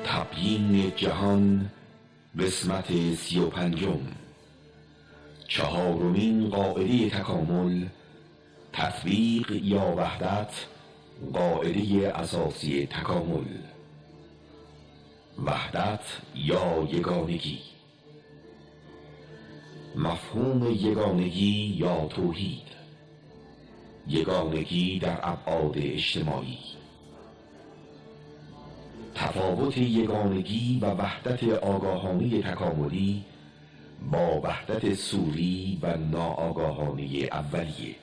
تبیین جهان قسمت 35 چهارمین قاعده تکامل تطبیق یا وحدت قاعده اساسی تکامل وحدت یا یگانگی مفهوم یگانگی یا توحید یگانگی در ابعاد اجتماعی تفاوت یگانگی و وحدت آگاهانه تکاملی با وحدت صوری و ناآگاهانه اولیه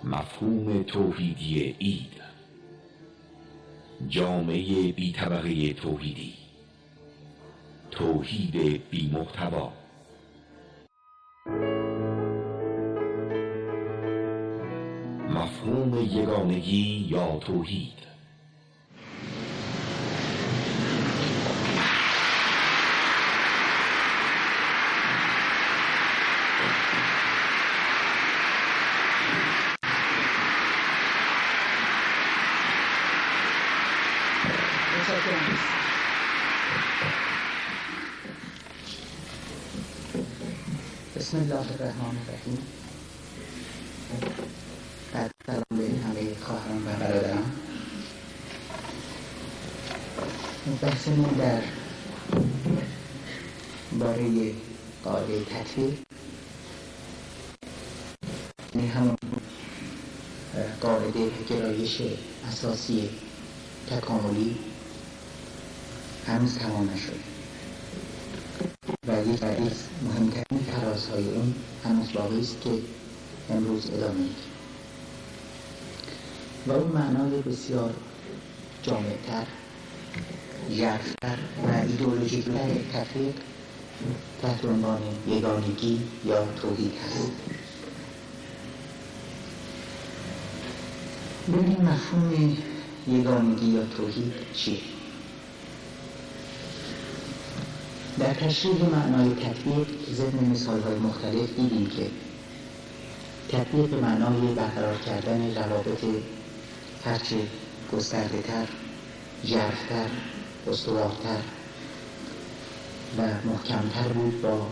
مفهوم توحیدی اید جامعه بی طبقه توحیدی توحید بی محتوا مفهوم یگانگی یا توحید بسم الله الرحمن الرحیم. سلام به همه خواهران و برادران. بحثمون در باره قاعده تطبیق، یعنی همون قاعده گرایش اساسی تکاملی هنوز تمام نشده و یکی از مهمترین فرازهای اون هنوز باقی است که امروز ادامه می‌دهیم و اون معنای بسیار جامع‌تر، ژرف‌تر و ایدئولوژیک‌تر تفریق تحت عنوان یگانگی یا توحید هست. ببینیم مفهوم یگانگی یا توحید چیه؟ در تشریح معنای تطبیق ضمن مثال‌های مختلف دیدیم که تطبیق به معنای برقرار کردن روابط هرچه گسترده‌تر، ژرف‌تر، استوارتر و محکمتر بود با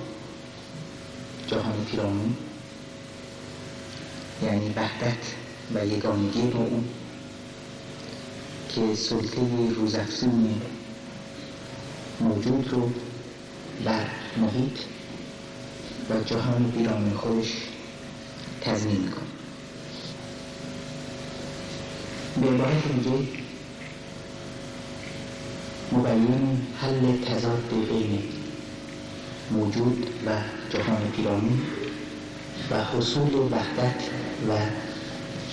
جهان پیرامون، یعنی وحدت و یگانگی با اون که سلطه روزافزون موجود رو بر محیط و جهان پیرامون خودش تضمین می‌کنه. به عبارت دیگه مبین حل تضاد بین موجود و جهان پیرامون و حصول وحدت و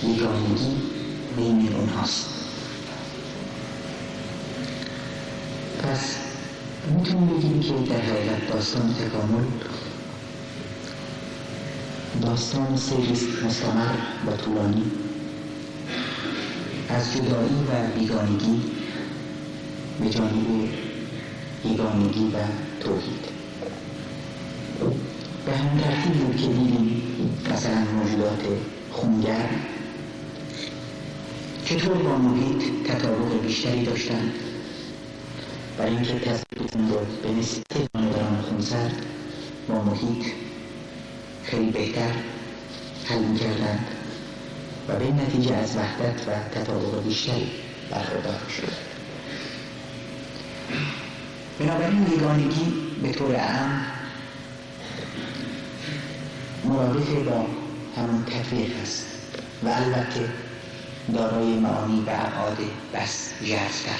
یگانگی بین اونهاست. پس میتونیم بگیم که در حقیقت داستان تکامل داستان سیریست مستمر و طولانی از جدایی و بیگانگی به جانب یگانگی و توحید. به همین ترتیب بود که دیدیم مثلا موجودات خونگرم چطور با محیط تطابق بیشتری داشتند، برای اینکه تضادشون رو به نسبت جانوران خونسرد با محیط خیلی بهتر حل می‌کردند و به نتیجه از وحدت و تطابق بیشتری برخوردار شد. بنابراین یگانگی به طور عام مرادف با همون تفریق است و البته دارای معانی و ابعاد بس ژرف‌تر.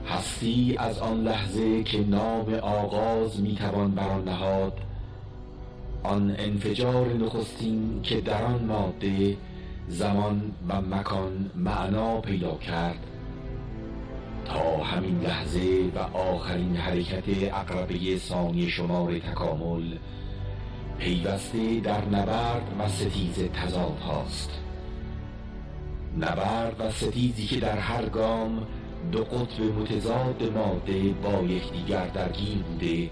هستی از آن لحظه که نام آغاز میتوان بر آن نهاد، آن انفجار نخستین که در آن ماده زمان و مکان معنا پیدا کرد، تا همین لحظه و آخرین حرکت عقربه ثانی شمار تکامل پیوسته در نبرد و ستیز تضاد هاست. نبرد و ستیزی که در هر گام دو قطب متضاد ماده با یکدیگر درگیر بوده،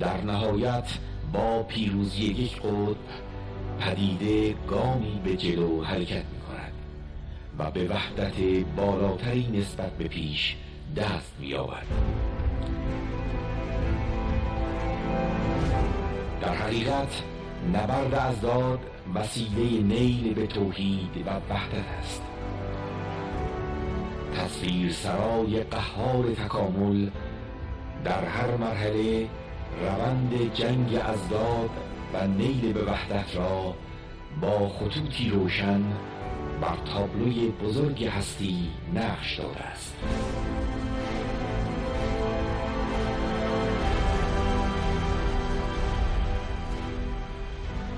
در نهایت با پیروزی یک قطب پدیده گامی به جلو حرکت می کند و به وحدت بالاتری نسبت به پیش دست می یابد. در حقیقت نبرد اضداد وسیله نیل به توحید و وحدت است. تصویر سرای قهار تکامل در هر مرحله روند جنگ اضداد و نیل به وحدت را با خطوطی روشن بر تابلوی بزرگ هستی نقش داده است.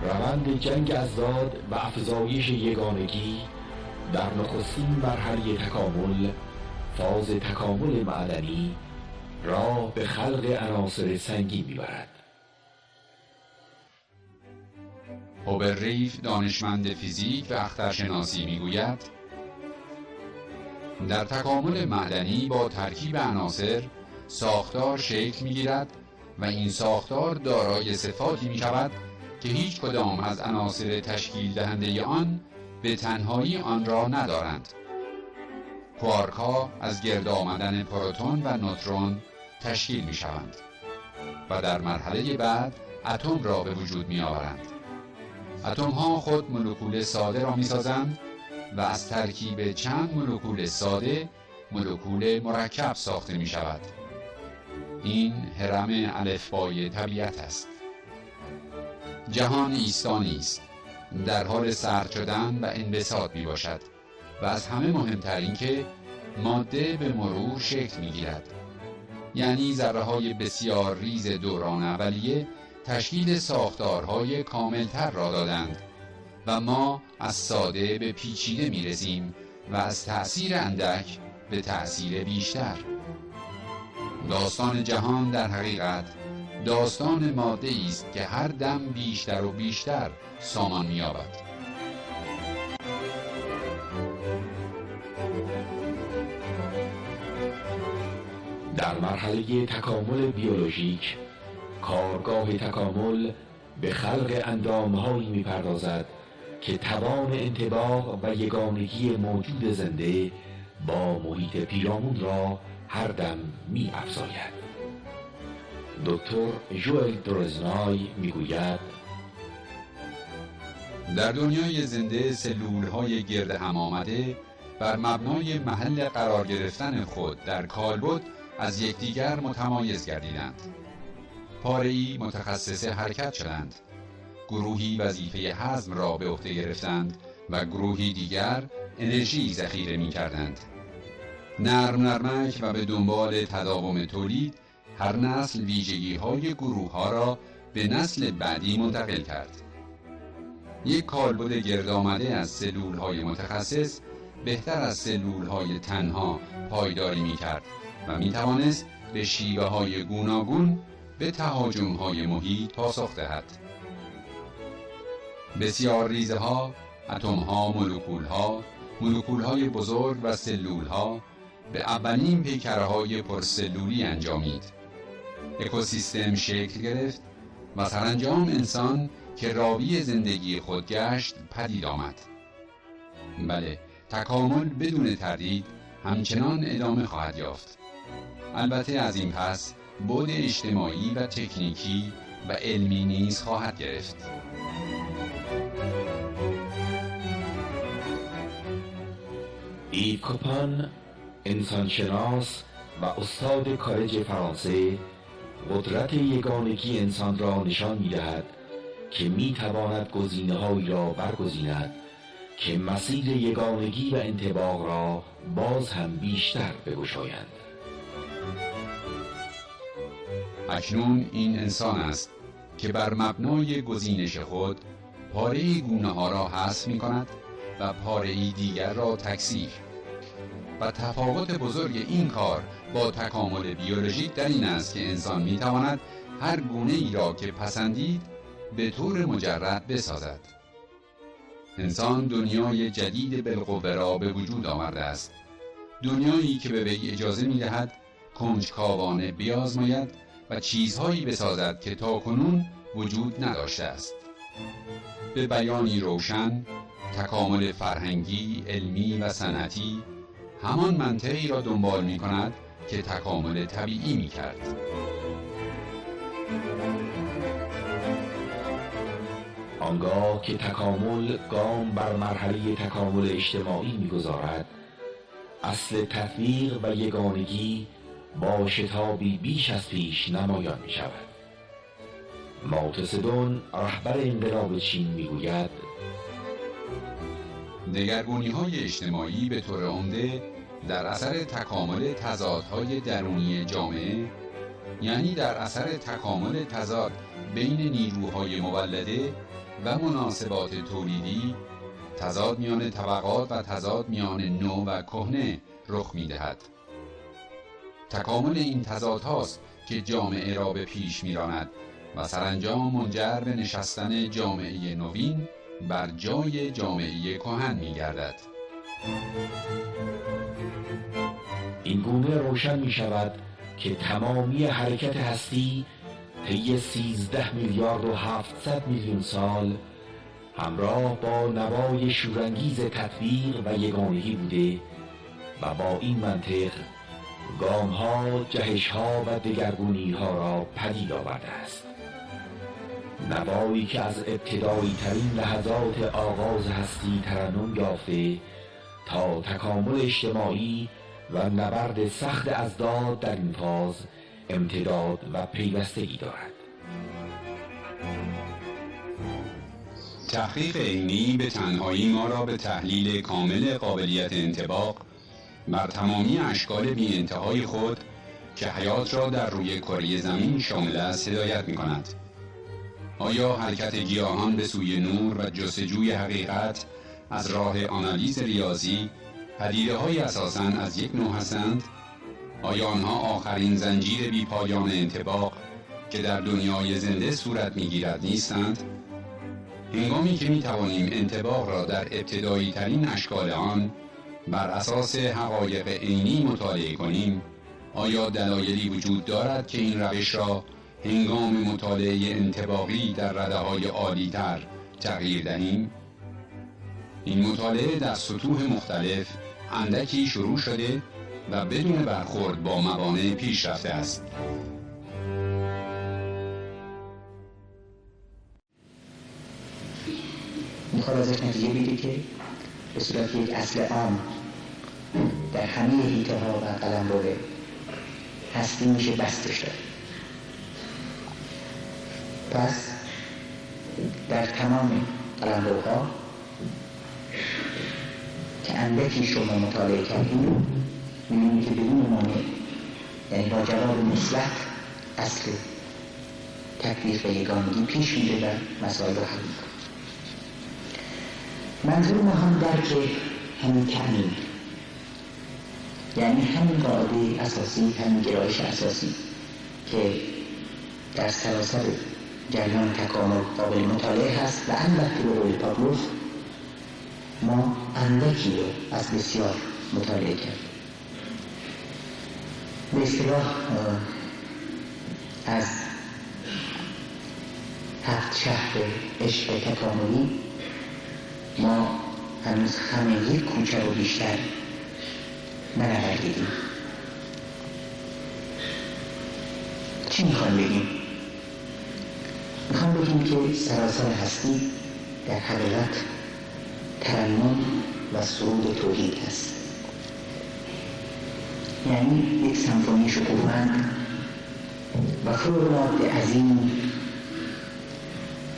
روند جنگ اضداد و افزایش یگانگی در نخستین مرحله تکامل، فاز تکامل معدنی، راه به خلق عناصر سنگی می‌برد. هوبرریف دانشمند فیزیک و اخترشناسی میگوید در تکامل معدنی با ترکیب عناصر ساختار شکل میگیرد و این ساختار دارای صفاتی می شود که هیچ کدام از عناصر تشکیل دهنده آن به تنهایی آن را ندارند. کوارک ها از گرد آمدن پروتون و نوترون تشکیل می شوند و در مرحله بعد اتم را به وجود می آورند. اتم ها خود مولکول ساده را می سازند و از ترکیب چند مولکول ساده مولکول مرکب ساخته می شود. این هرم الفبای طبیعت است. جهان ایستانی است، در حال سرد شدن و انبساط می باشد و از همه مهمتر این که ماده به مرور شکل می گیرد. یعنی ذره های بسیار ریز دوران اولیه تشکیل ساختارهای کاملتر را دادند و ما از ساده به پیچیده می رسیم و از تأثیر اندک به تأثیر بیشتر. داستان جهان در حقیقت داستان ماده است که هر دم بیشتر و بیشتر سامان می‌یابد. در مرحله تکامل بیولوژیک، کارگاه تکامل به خلق اندام‌هایی می‌پردازد که توان انطباق و یگانگی موجود زنده با محیط پیرامون را هر دم می‌افزاید. دکتر ژوئل دروزنای میگوید در دنیای زنده سلول‌های گرد هم آمده بر مبنای محل قرار گرفتن خود در کالبد از یکدیگر متمایز گردیدند. پاره‌ای متخصص حرکت شدند، گروهی وظیفه هضم را به عهده گرفتند و گروهی دیگر انرژی ذخیره می‌کردند. نرم نرمک و به دنبال تداوم تولید هر نسل ویژگی‌های گروه‌ها را به نسل بعدی منتقل کرد. یک کالبد گرد آمده از سلول‌های متخصص بهتر از سلول‌های تنها پایداری می‌کرد و می‌توانست به شیوه‌های گوناگون به تهاجم‌های محیط پاسخ دهد. بسیار ریزه‌ها، اتم‌ها، مولکول‌های بزرگ و سلول‌ها به اولین پیکره‌های پرسلولی انجامید. اکوسیستم شکل گرفت و سرانجام انسان که راوی زندگی خود گشت پدید آمد. بله، تکامل بدون تردید همچنان ادامه خواهد یافت. البته از این پس بعد اجتماعی و تکنیکی و علمی نیز خواهد گرفت. ایو کوپان، انسانشناس و استاد کالج فرانسه، قدرت یگانگی انسان را نشان می‌دهد که می‌تواند گزینه‌هایی را برگزیند که مسیر یگانگی و انطباق را باز هم بیشتر بگشایند. اکنون این انسان است که بر مبنای گزینش خود پاره‌ای گونه‌ها را حذف می‌کند و پاره‌ای دیگر را تکثیر. و تفاوت بزرگ این کار با تکامل بیولوژیک در این است که انسان می‌تواند هر گونه‌ای را که پسندید به طور مجرد بسازد. انسان دنیای جدید بالقوه را به وجود آورده است. دنیایی که به وی اجازه می‌دهد کنجکاوانه بیازماید و چیزهایی بسازد که تاکنون وجود نداشته است. به بیانی روشن، تکامل فرهنگی، علمی و صنعتی همان منطقی را دنبال می کند که تکامل طبیعی می کرد. آنگاه که تکامل گام بر مرحله تکامل اجتماعی می‌گذارد، اصل تطبیق و یگانگی با شتابی بیش از پیش نمایان می‌شود. ماو تصدون رهبر انقلاب چین می‌گوید: دگرگونی‌های اجتماعی به طور عمده در اثر تکامل تضادهای درونی جامعه، یعنی در اثر تکامل تضاد بین نیروهای مولده و مناسبات تولیدی، تضاد میان طبقات و تضاد میان نو و کهنه رخ می‌دهد. تکامل این تضادهاست که جامعه را به پیش می‌راند و سرانجام منجر به نشستن جامعه نوین بر جای جامعه کهن می‌گردد. این گونه روشن می‌شود که تمامی حرکت هستی طی 13 میلیارد و 700 میلیون سال همراه با نوای شورانگیز تطبیق و یگانگی بوده و با این منطق گام‌ها، جهش‌ها و دگرگونی‌ها را پدید آورده است. نوایی که از ابتدایی ترین لحظات آغاز هستی ترنم یافته تا تکامل اجتماعی و نبرد سخت ازداد در این فاز امتداد و پیوستگی دارد. تحقیق علمی به تنهایی ما را به تحلیل کامل قابلیت انطباق بر تمامی اشکال بی انتهای خود که حیات را در روی کره زمین شامل است هدایت می کند. آیا حرکت گیاهان به سوی نور و جستجوی حقیقت از راه آنالیز ریاضی پدیده‌های اساساً از یک نوع هستند؟ آیا آنها آخرین زنجیر بی پایان انطباق که در دنیای زنده صورت می‌گیرد نیستند؟ هنگامی که می‌توانیم انطباق را در ابتدایی ترین اشکال آن بر اساس حقایق عینی مطالعه کنیم، آیا دلایلی وجود دارد که این روش را هنگام مطالعه انطباقی در رده‌های عالی‌تر تغییر دهیم؟ این مطالعه در سطوح مختلف اندکی شروع شده و بدون برخورد با موانع پیش رفته است. میخواد ازش نتیجه بگیری که به صورت یک اصل عام در همه حیطه ها و قلمرو هستی میشه بستش داد. پس در تمام قلمروها که اندکی شما مطالعه کردیم می‌بینید که بدون مانع، یعنی با جواب مثبت، اصل تطبیق و یگانگی پیش میره و مسائل رو حل می‌کنه. منظور ما هم درک همین تعمیم، یعنی همین قاعده اساسی، همین گرایش اساسی که در سراسر جریان تکامل قابل مطالعه هست و البته به قول پاولوف ما اندکی رو از بسیار مطالعه کردیم. به اصطلاح از 7 شهر عشق تکاملی ما هنوز همه یک کوچه رو بیشتر ننوردیدیم. چی میخوایم بگیم؟ میخوایم بگیم که سراسر هستی در حقیقت ترنم و سرود توحید هست، یعنی یک سمفونی شکوهمند و فوق‌العاده عظیم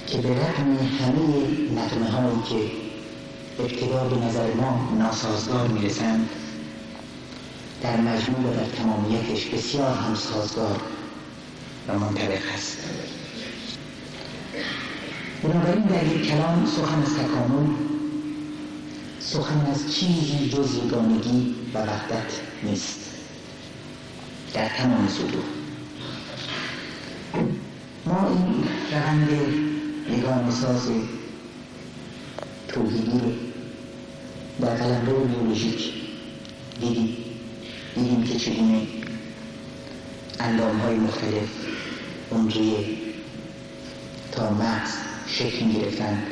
که به رغم همه نغمه هایی که ابتدا به نظر ما ناسازگار میرسند در مجموع و در تمامیتش بسیار هم سازگار و منطبق هست. بنابراین در یک کلام سخن از تکامل سخن از چیزی جز یگانگی و وحدت نیست در تمام سطوح. ما این روند یگانه ساز توحیدی رو در قلمرو بیولوژیک دیدیم که چگونه اندام‌های مختلف اون روی تا مغز شکل می‌گرفتند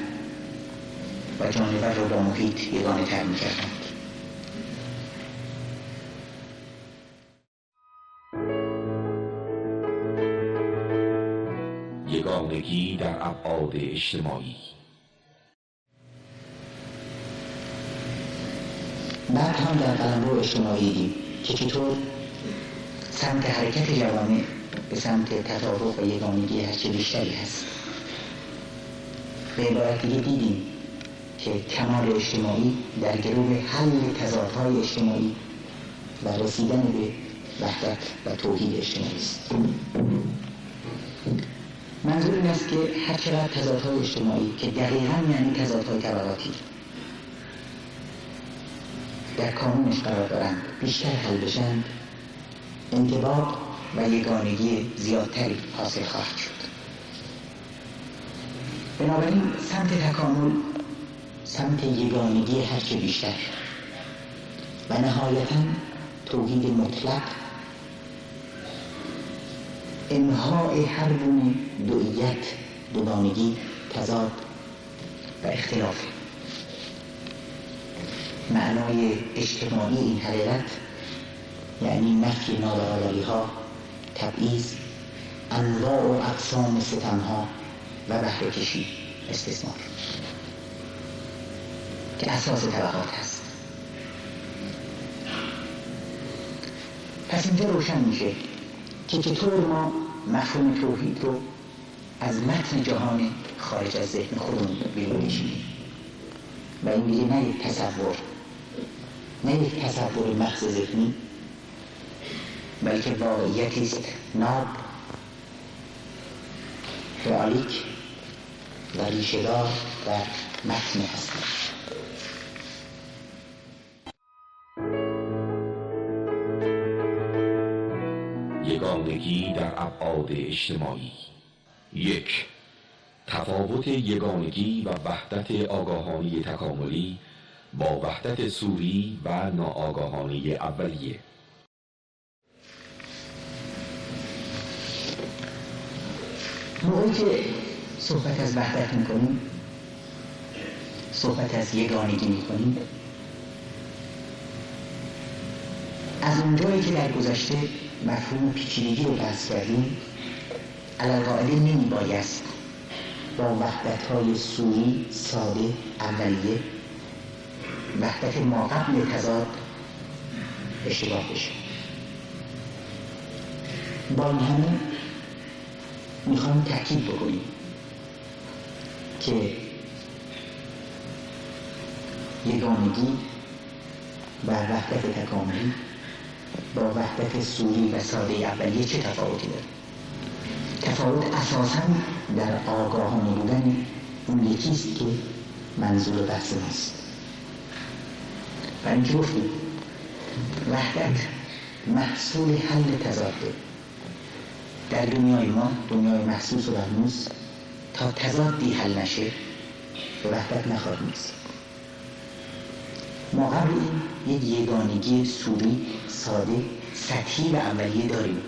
و جانور را با محیط یگانه تر می‌کردند. یگانگی در ابعاد اجتماعی. بعد هم در قلمرو اجتماعی دیدیم که چطور سمت حرکت جوامع به سمت تطابق و یگانگی هرچه بیشتری هست. به عبارت دیگه دیدیم که کمال اجتماعی در گرو حل تضادهای اجتماعی و رسیدن به وحدت و توحید اجتماعی است. منظور این است که هر چقدر تضادهای اجتماعی که دقیقاً یعنی تضادهای طبقاتی در کانونش قرار دارند بیشتر حل بشند، انضباط و یگانگی زیادتری حاصل خواهد شد. بنابراین سمت تکامل، سمت یگانگی هرچه بیشتر و نهایتاً توحید مطلق، انهاء هر گونه دوئیت، دوگانگی، تضاد و اختلاف. معنای اجتماعی این حقیقت یعنی نفی نابرابری‌ها، تبعیض، انواع و اقسام ستم‌ها و بهره‌کشی، استثمار که اساس طبقات هست. پس اینجا روشن میشه که چطور ما مفهوم توحید رو از متن جهان خارج از ذهن خودمون بیرون کشیدیم و این دیگه نه یک تصور، نه یک تصور محض ذهنی، بلکه واقعیتی است ناب، رئالیک و ریشه‌دار در متن هستی. یگانگی در ابعاد اجتماعی. 1. تفاوت یگانگی و وحدت آگاهانه تکاملی با وحدت صوری و ناآگاهانه اولیه. موقعی که صحبت از وحدت میکنیم، صحبت از یگانگی میکنیم، از اونجایی که در گذشته مفهوم پیچیدگی رو بحث کردیم، علی‌القاعده نمیبایست با وحدت‌های صوری ساده اولیه، وحدت ما قبل تضاد، اشتباه بشه. با این همه میخوایم تأکید بکنیم که یگانگی و وحدت تکاملی با وحدت صوری و ساده اولیه چه تفاوتی داره؟ تفاوت اساساً در آگاهانه بودن اون یکیست که منظور بحث ماست. و اینکه گفتیم وحدت محصول حل تضاده. در دنیای ما، دنیای محسوس و ملموس، تا تضادی حل نشه به وحدت نخواهیم رسید. ما قبل این یک یگانگی صوری، ساده، سطحی و اولیه داریم،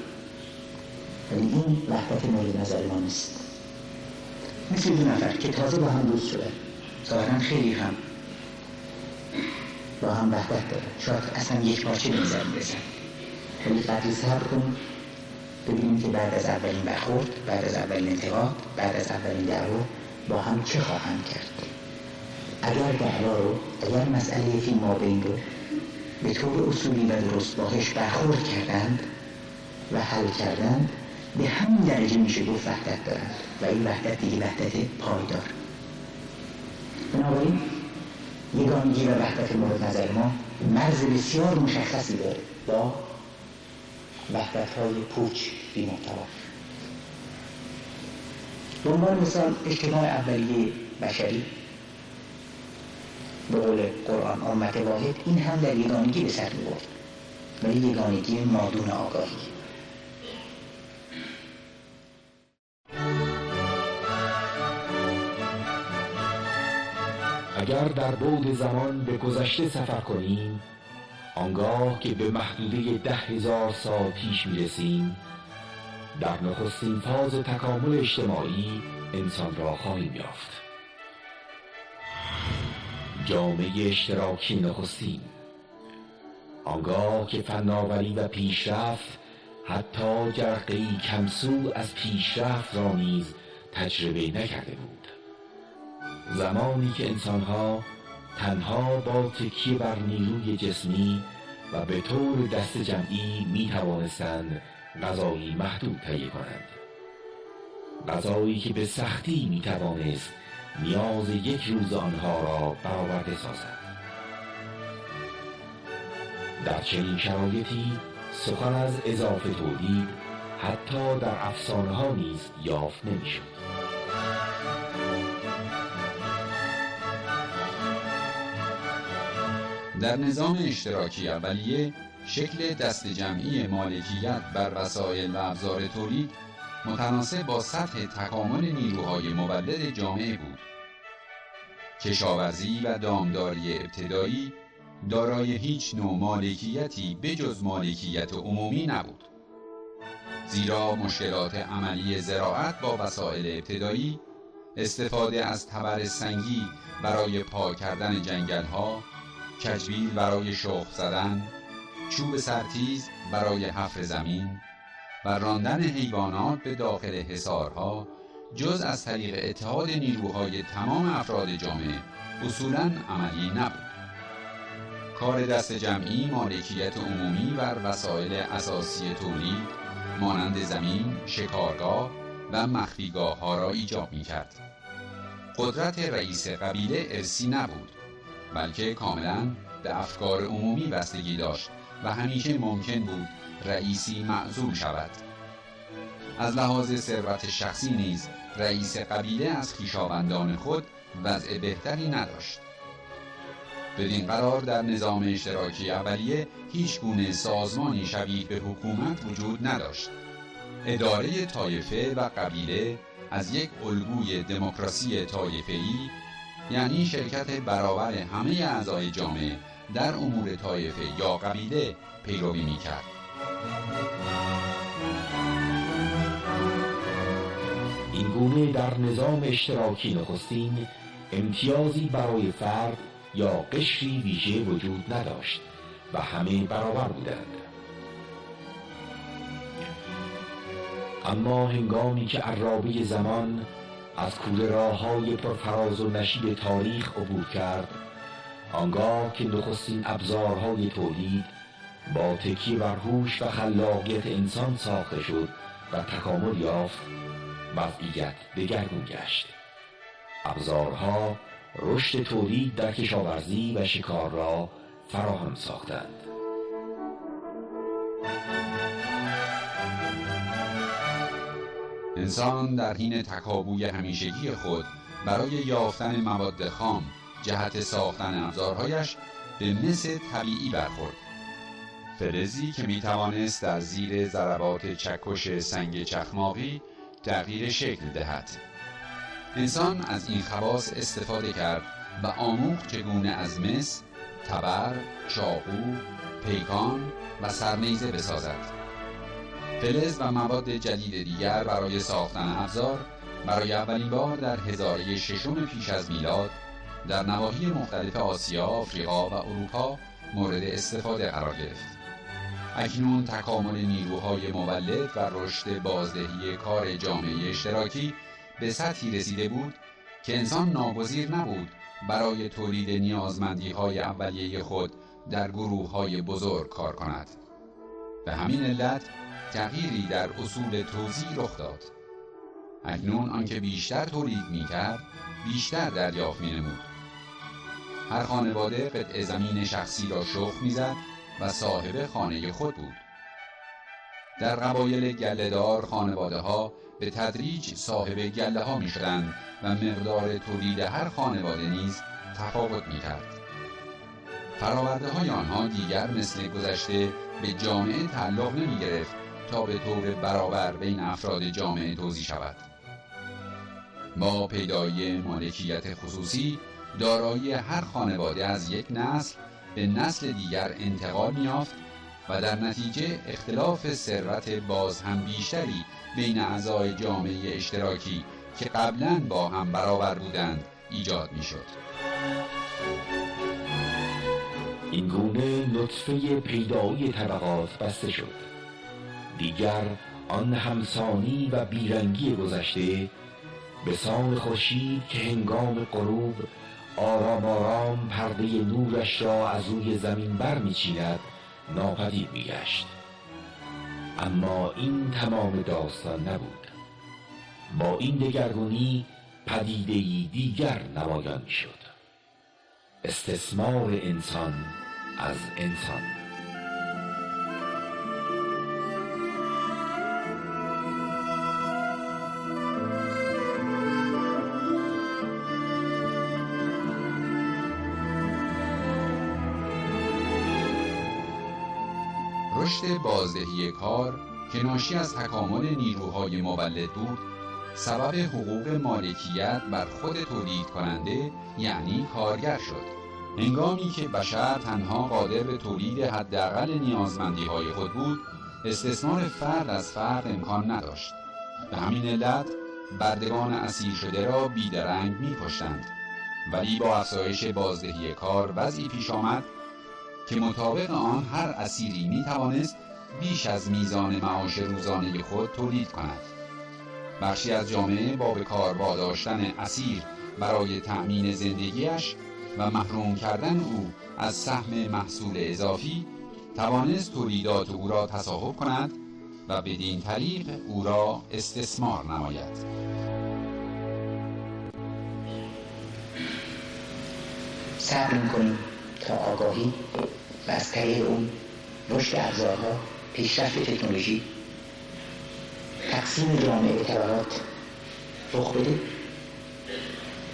ولی این وحدت مورد نظر ما نیست. مثل دو نفر که تازه با هم دوست شدن، ظاهراً خیلی هم با هم وحدت دارن، شاید اصلا یک پارچه نمیزن بزن، ولی قدری صبر کنیم ببینیم که بعد از اولین برخورد، بعد از اولین انتقاد، بعد از اولین دعوا با هم چه خواهند کرد. اگر دعوا رو، اگر مسئله فی مابین رو به طور اصولی و درست باهاش برخورد کردند و حل کردند، به همین درجه میشه گفت وحدت دارند و این وحدت دیگه وحدت پایدار. بنابراین یگانگی و وحدت مورد نظر ما مرز بسیار مشخصی داره با وحدت‌های پوچ بی محتوا. به عنوان مثال اجتماع اولیه بشری به قول قرآن امت واحد، این هم در یگانگی به سر می‌برد، ولی یگانگی مادون آگاهی. اگر در بعد زمان به گذشته سفر کنیم، آنگاه که به محدوده 10,000 سال پیش میرسیم، در نخستین فاز تکامل اجتماعی انسان را خواهیم یافت. جامعه اشتراکی نخستین، آنگاه که فناوری و پیشرفت حتی جرقه‌ای کمسو از پیشرفت را نیز تجربه نکرده بود، زمانی که انسانها تنها با تکیه بر نیروی جسمی و به طور دست جمعی می توانستند غذایی محدود تهیه کنند، غذایی که به سختی می توانست نیاز یک روز آنها را برآورده سازد. در چنین شرایطی سخن از اضافه تولید حتی در افسانه ها نیز یافت نمی شد. در نظام اشتراکی اولیه، شکل دست جمعی مالکیت بر وسایل و ابزار تولید متناسب با سطح تکامل نیروهای مولد جامعه بود. کشاورزی و دامداری ابتدایی دارای هیچ نوع مالکیتی بجز مالکیت عمومی نبود، زیرا مشکلات عملی زراعت با وسایل ابتدایی، استفاده از تبر سنگی برای پاک کردن جنگل‌ها، کجبیل برای شخم زدن، چوب سرتیز برای حفر زمین و راندن حیوانات به داخل حصارها جز از طریق اتحاد نیروهای تمام افراد جامعه اصولاً عملی نبود. کار دست جمعی مالکیت عمومی بر وسایل اساسی تولید مانند زمین، شکارگاه و مخفیگاه ها را ایجاب می کرد. قدرت رئیس قبیله ارثی نبود، بلکه کاملاً به افکار عمومی بستگی داشت و همیشه ممکن بود رئیسی معزول شود. از لحاظ ثروت شخصی نیز رئیس قبیله از خویشاوندان خود وضع بهتری نداشت. بدین قرار در نظام اشتراکی اولیه هیچ گونه سازمانی شبیه به حکومت وجود نداشت. اداره طایفه و قبیله از یک الگوی دموکراسی طایفه‌ای، یعنی شرکت برابر همه اعضای جامعه در امور طایفه یا قبیله، پیروی می‌کرد. این گونه در نظام اشتراکی نخستین امتیازی برای فرد یا قشری ویژه وجود نداشت و همه برابر بودند. اما هنگامی که عرابه زمان از کوره راه‌های پرفراز و نشیب تاریخ عبور کرد، آنگاه که نخستین ابزارهای تولید با تکیه بر هوش و خلاقیت انسان ساخته شد و تکامل یافت، وضعیت دگرگون گشت. ابزارها رشد تولید در کشاورزی و شکار را فراهم ساختند. انسان در حین تکاپوی همیشگی خود برای یافتن مواد خام جهت ساختن ابزارهایش به مس طبیعی برخورد. فلزی که میتوانست در زیر ضربات چکش سنگ چخماقی تغییر شکل دهد. انسان از این خواص استفاده کرد و آموخت چگونه از مس، تبر، چاقو، پیکان و سرنیزه بسازد. فلز و مواد جدید دیگر برای ساختن ابزار برای اولین بار در هزاره ششم پیش از میلاد در نواحی مختلف آسیا، آفریقا و اروپا مورد استفاده قرار گرفت. اکنون تکامل نیروهای مولد و رشد بازدهی کار جامعه اشتراکی به سطحی رسیده بود که انسان ناگزیر نبود برای تولید نیازمندی‌های اولیه خود در گروه‌های بزرگ کار کند. به همین علت تغییری در اصول توزیع رخ داد. اکنون آنکه بیشتر تولید می‌کرد، بیشتر دریافت می‌نمود. هر خانواده قطعه زمین شخصی را شخم می‌زد و صاحب خانه خود بود. در قبایل گله‌دار خانواده‌ها به تدریج صاحب گله‌ها می‌شدند و مقدار تولید هر خانواده نیز تفاوت می‌کرد. فرآورده‌های آنها دیگر مثل گذشته به جامعه تعلق نمی‌گرفت تا به طور برابر بین افراد جامعه توزیع شود. با پیدایی مالکیت خصوصی، دارایی هر خانواده از یک نسل به نسل دیگر انتقال می‌یافت و در نتیجه اختلاف ثروت باز هم بیشتری بین اعضای جامعه اشتراکی که قبلاً با هم برابر بودند ایجاد می‌شد. این گونه نطفه پیدایی طبقات بسته شد. دیگر آن همسانی و بیرنگی گذشته به سان خورشید که هنگام غروب آرام آرام پرده نورش را از روی زمین برمی‌چیند ناپدید می‌گشت. اما این تمام داستان نبود. با این دگرگونی پدیده‌ای دیگر نمایان می‌شد: استثمار انسان از انسان. رشد بازدهی کار که ناشی از تکامل نیروهای مولد بود، سبب حقوق مالکیت بر خود تولید کننده یعنی کارگر شد. هنگامی که بشر تنها قادر به تولید حداقل نیازمندی‌های خود بود، استثمار فرد از فرد امکان نداشت. به همین علت بردگان اسیر شده را بیدرنگ می‌کشتند. ولی با افزایش بازدهی کار وضعی پیش آمد که مطابق آن هر اسیری می‌توانست بیش از میزان معاش روزانه خود تولید کند. بخشی از جامعه با به کار واداشتن اسیر برای تأمین زندگیش و محروم کردن او از سهم محصول اضافی توانست تولیدات او را تصاحب کند و بدین طریق او را استثمار نماید. صبر می‌کنیم تا آگاهی و از طریق اون رشد ابزارها، پیشرفت تکنولوژی، تقسیم جامعه به طبقات رخ بده،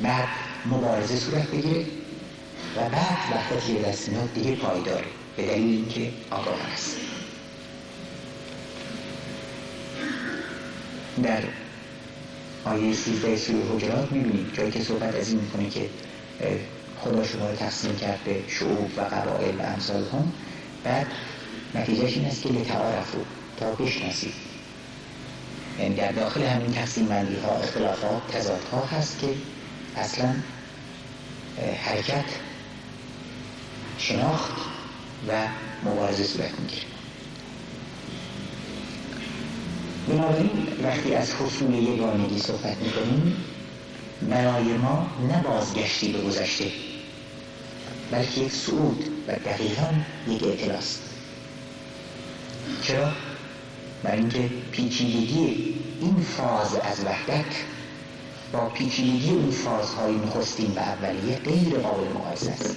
بعد مبارزه صورت بگیره و بعد وقتی به دست میاد دیگه پایداره، به دلیل اینکه آگاه است. در آیه 13 سوره حجرات می‌بینید جایی که صحبت از این می‌کنه که خدا شما رو تقسیم کرد به شعوب و قبایل و امثال هم، بعد نتیجهش این است که لتعارفوا، تا بشناسید. یعنی در داخل همین تقسیم بندی ها اختلافات، تضادها هست که اصلا حرکت، شناخت و مبارزه صورت میگیره. بنابراین وقتی از حصول یگانگی صحبت میکنیم، برای ما نه بازگشتی به گذشته، بلکه یک صعود و دقیقاً یک اطلاعست. چرا؟ برای اینکه پیچیدگی این فاز از وحدت با پیچیدگی اون فازهای نخستین و اولیه غیر قابل مقایسه است.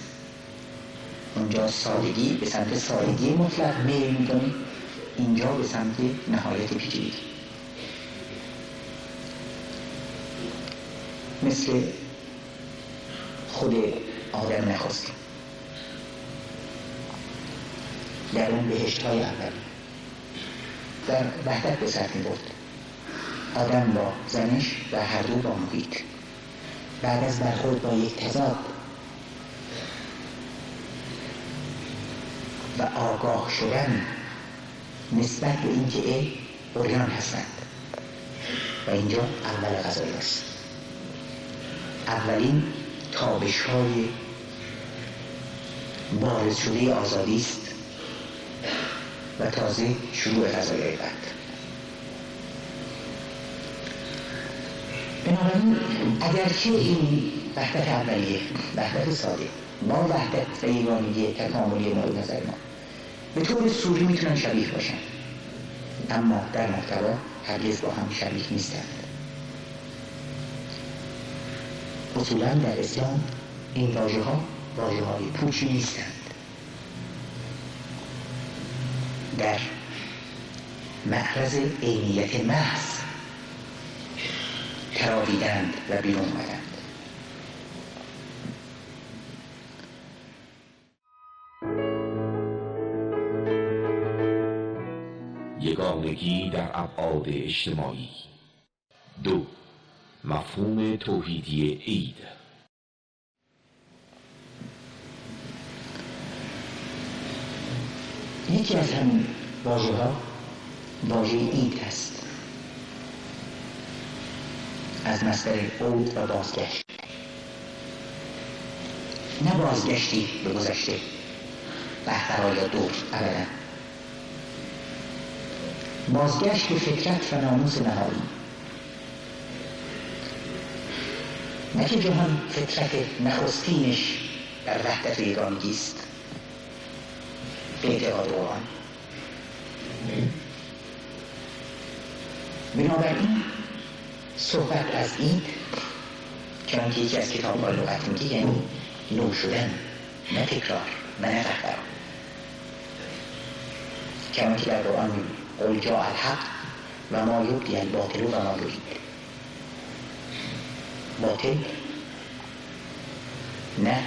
اونجا سادگی به سمت سادگی مطلق میل می‌کنه، اینجا به سمت نهایت پیچیدگی. مثل خود آدم نخستین در اون بهشت‌های اولی در وحدت به سر می‌برد، آدم با زنش و هر دو با محیط. بعد از برخورد با یک تضاد و آگاه شدن نسبت به اینکه عریان هستند و اینجا اول قضایی است. اولین تابش‌های بارز شده آزادی است و تازه شروع قضایای بعد. بنابراین اگرچه این وحدت اولیه، وحدت ساده با وحدت و یگانگی تکاملی مورد نظر ما به طور صوری میتونن شبیه باشن، اما در محتوا هرگز با هم شبیه نیستند. اصولاً در اسلام این واژه‌ها واژه‌های پوچی نیستند. در معرض عینیت محض تراویدند و بیرون آمدند. یگانگی در ابعاد اجتماعی. 2. مفهوم توحیدی عید. یکی از همین واژه‌ها واژه عید است. از مصدر عود و بازگشت، نه بازگشتی به گذشته، بهترها یا دور، ابدا بازگشت به فطرت و ناموس نهایی. نه که جهان فطرت نخستینش در وحدت و یگانگی است به اعتقاد قرآن. بنابراین صحبت از عید چون که یکی از کتاب‌های لغت میگه یعنی نو شدن، نه تکرار، نه قهقرا. چون که در قرآن میگه قل جاء الحق و ما یبدی الباطل و ما یرید. باطل نه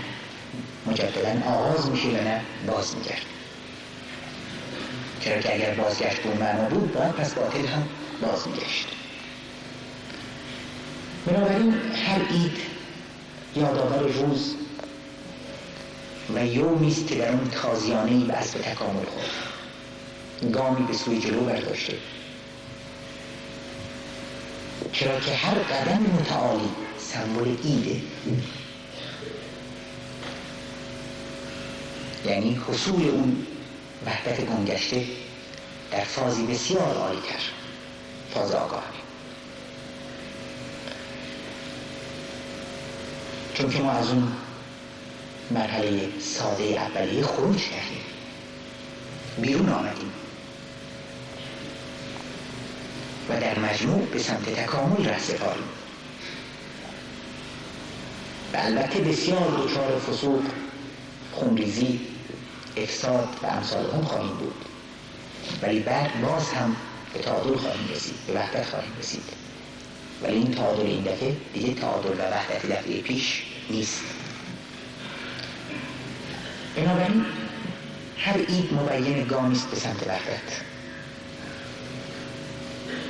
مجددا آغاز میشه و نه باز میگرد، چرا که اگر بازگشت به اون معنا بود باید پس باطل هم باز میگشت. بنابراین هر عید یادآور روز و یومیست که در اون تازیانه‌ای به اسب تکامل خورد، گامی به سوی جلو برداشته، چرا که هر قدم متعالی سمبل عیده، یعنی حصول اون وحدت گمگشته در فازی بسیار عالی‌تر، فاز آگاهی. چون که ما از اون مرحله ساده اولیه خروج کردیم، بیرون آمدیم و در مجموع به سمت تکامل رهسپاریم. و البته بسیار دچار فسوق، خونریزی، افساد و امثال هم خواهیم بود، ولی بعد باز هم به تعادل خواهیم رسید، به وحدت خواهیم رسید. ولی این تعادل این دفعه دیگه تعادل و وحدت دفعه پیش نیست. بنابراین هر عید مبین گامیست به سمت وحدت.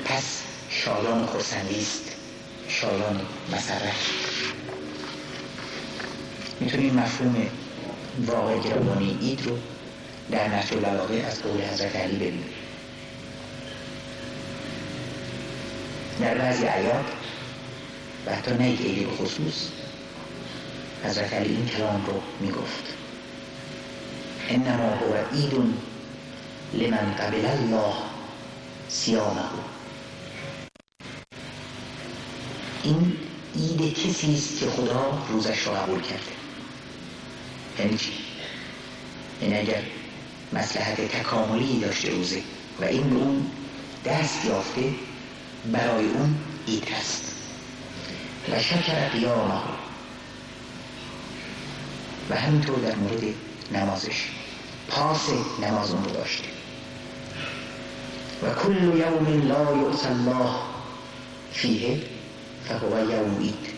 پس شایان خرسندیست، شایان مسرت. میتونیم مفهوم واقع گروگانی عید رو در نهج البلاغه از قول حضرت علی ببینیم. در بعضی آیات و حتی نه یک عیدی به خصوص حضرت علی این کلام رو میگفت: انما هو عید لمن قبل الله صیامه. این عید کسی است که خدا روزش رو قبول کرده. یعنی چی؟ یعنی اگر مصلحت تکاملی داشته روزه و این به اون دست یافته، برای اون عید هست. و شکر قیامه، و همینطور در مورد نمازش، پاس نماز اون رو داشته. و کل یوم لا یعصی الله فیه فهو یوم عید.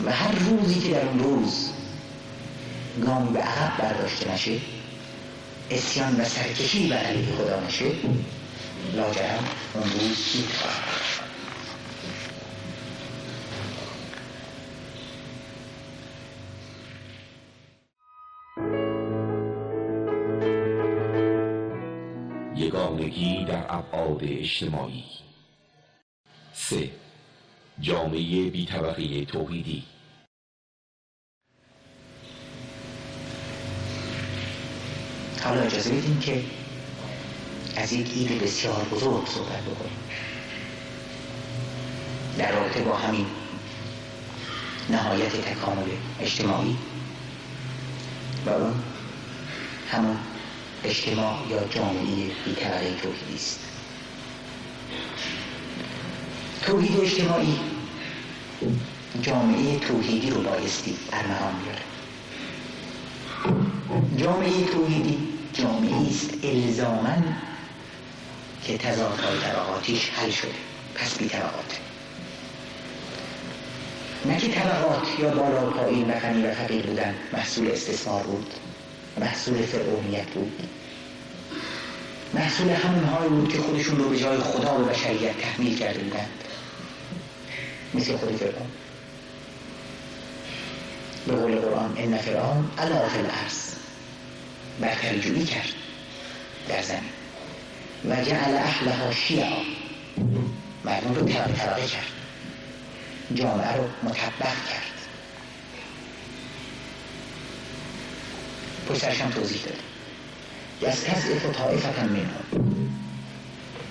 و هر روزی که در اون روز گامی به عقب برداشته نشه، عصیان و سرکشی بر علیه خدا نشه، لاجرم اون روز عید خواهد. یگانگی در ابعاد اجتماعی. 3. جامعه بی طبقه توحیدی. حالا اجازه بدیم که از یک عید بسیار بزرگ صحبت بکنیم در رابطه با همین نهایت تکامل اجتماعی و اون همون اجتماع یا جامعه بی طبقه توحیدی است. توحید اجتماعی جامعه توحیدی رو بایستی ارمغان بیاره. جامعه توحیدی جامعه است الزاماً که تضادهای طبقاتیش حل شده، پس بی طبقات. نه که طبقات یا بالا و پایین و غنی و فقیر بودن محصول استثمار بود، محصول فرعونیت بود، محصول همونهایی بود که خودشون رو به جای خدا و بشریت تحمیل کرده بودند، مثل خود فرعون. به قول قرآن ان فرعون علا فی الارض، برتری جویی کرد در زمین، و جعل اهلها شیعا، مردم رو طبقه کرد، جامعه رو مطبق کرد. پشترش هم توضیح داد. یستضعف طائفة منهم،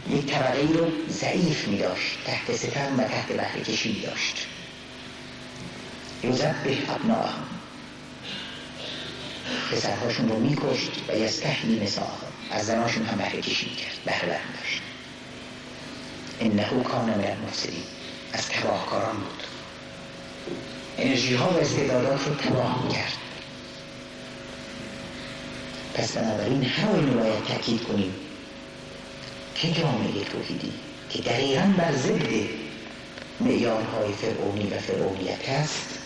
یک طبقه ای رو ضعیف می داشت، تحت ستم و تحت بهره کشی می داشت. یذبح ابناءهم، پسرهاشون رو می کشت و یستحیی نساءهم، از زناشون هم بهره کشی می کرد، بهره برمی داشت. انه کان من المفسدین، از تباهکاران بود. انرژی ها و استعدادات رو تباه می کرد. پس بنابراین همین رو باید تأکید کنیم که جامعه توحیدی که دقیقاً بر ضد معیارهای فرعونی و فرعونیت هست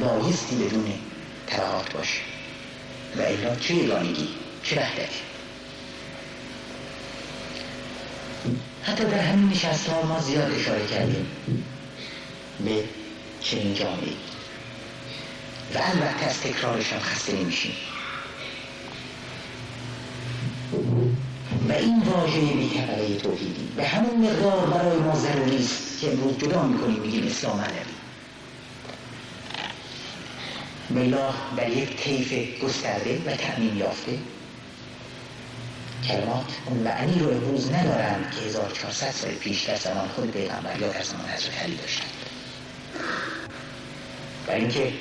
بایستی بدون طبقات باشه و الا چه یگانگی، چه وحدتی. حتی در همین نشست‌ها ما زیاد اشاره کردیم به چنین جامعه‌ای و البته از تکرارش هم خسته نمیشیم. و این واژه بی‌طبقه توحیدی به همون مقدار برای ما ضروری است که امروز جدا می‌کنیم میگیم اسلام علوی. بالله در یک طیف گسترده و تعمیم یافته کلمات اون معنی رو امروز ندارند که 1400 سال پیش در زمان خود پیغمبر یا در زمان حضرت علی داشتند. برای اینکه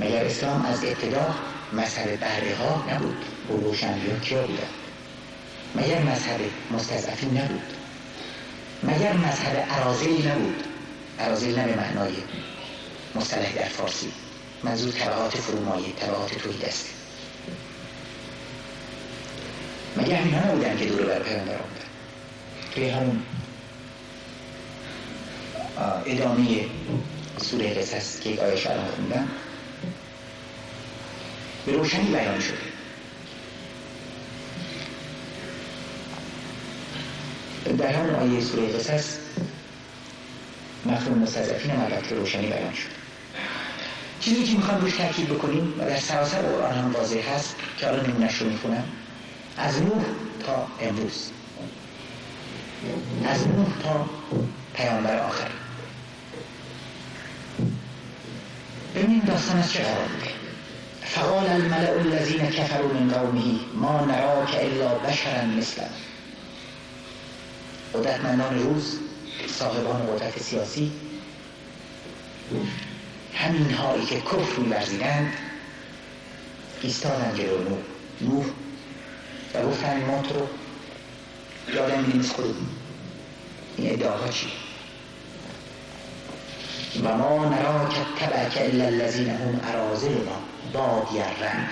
مگر اسلام از ابتدا مذهب بهره ها نبود، بلوشنبیان کیا بودن؟ مگر مذهب مستضعفین نبود؟ مگر مذهب اراذل نبود؟ اراذل نه به معنای مصطلح در فارسی، منظور طبقات فرومایه، طبقات توحید است. مگر همین ها نبودن که دور بر پیغمبر بودن؟ توی همون ادامه سوره قصص که یک آیه شرم خوندم به روشنی بیان شده. در همون آیه سوره قصص مفهوم مستضعفین هم البته روشنی بیان شد. چیزی که میخوام روش تاکید بکنیم و در سراسر قرآن هم واضح هست که الان نمونه‌اش رو میخونم، از نوح تا امروز، از نوح تا پیامبر آخر، ببینیم داستان از چه قرار بوده. فقال الملأ الذین کفروا من قومه ما نراک الا بشرا مثلنا. قدرتمندان روز، صاحبان قدرت سیاسی، همین هایی که کفر می‌ورزیدند ایستادن جلو نوح و گفتن ما تو رو یادم می‌دیم از خودمون. این ادعاها چیه؟ و ما نراک اتبعک الا الذین هم اراذلنا بادی الرأی.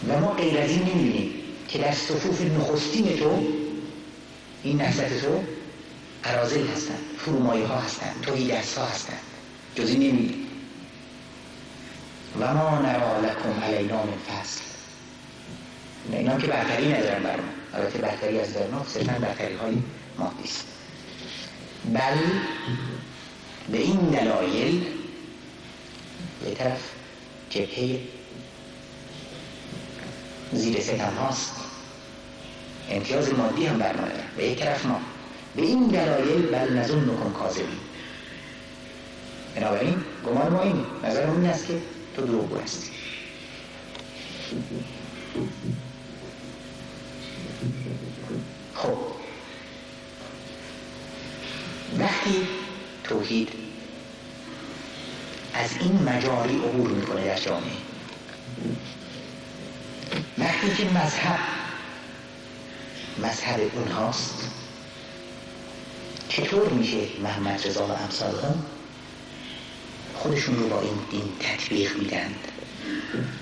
و ما غیر از این نمی‌بینیم که در صفوف نخستین تو، این نسلت تو، اراذل هستند، فرومایه ها هستند، توحیدست ها هستند، جز این نمی‌بینیم. و ما نرا لکم علینا من فضل. اینا که برتری ندارن بر ما، البته برتری از در ما صرفاً برتری های مادی است. بل به این دلایل به طرف جبهه زیر ستم هاست، امتیاز مادی هم بر ما دارن، به یک طرف ما به این دلایل بل نظنکم کاذبین. بنابراین گمان ما این نظرمون این است که تو دروغگو هستی. خب وقتی توحید از این مجاری عبور میکنه در جامعه، وقتی که مذهب اونهاست، چطور میشه محمد رضا و امثال هم خودشون رو با این دین تطبیق میدن؟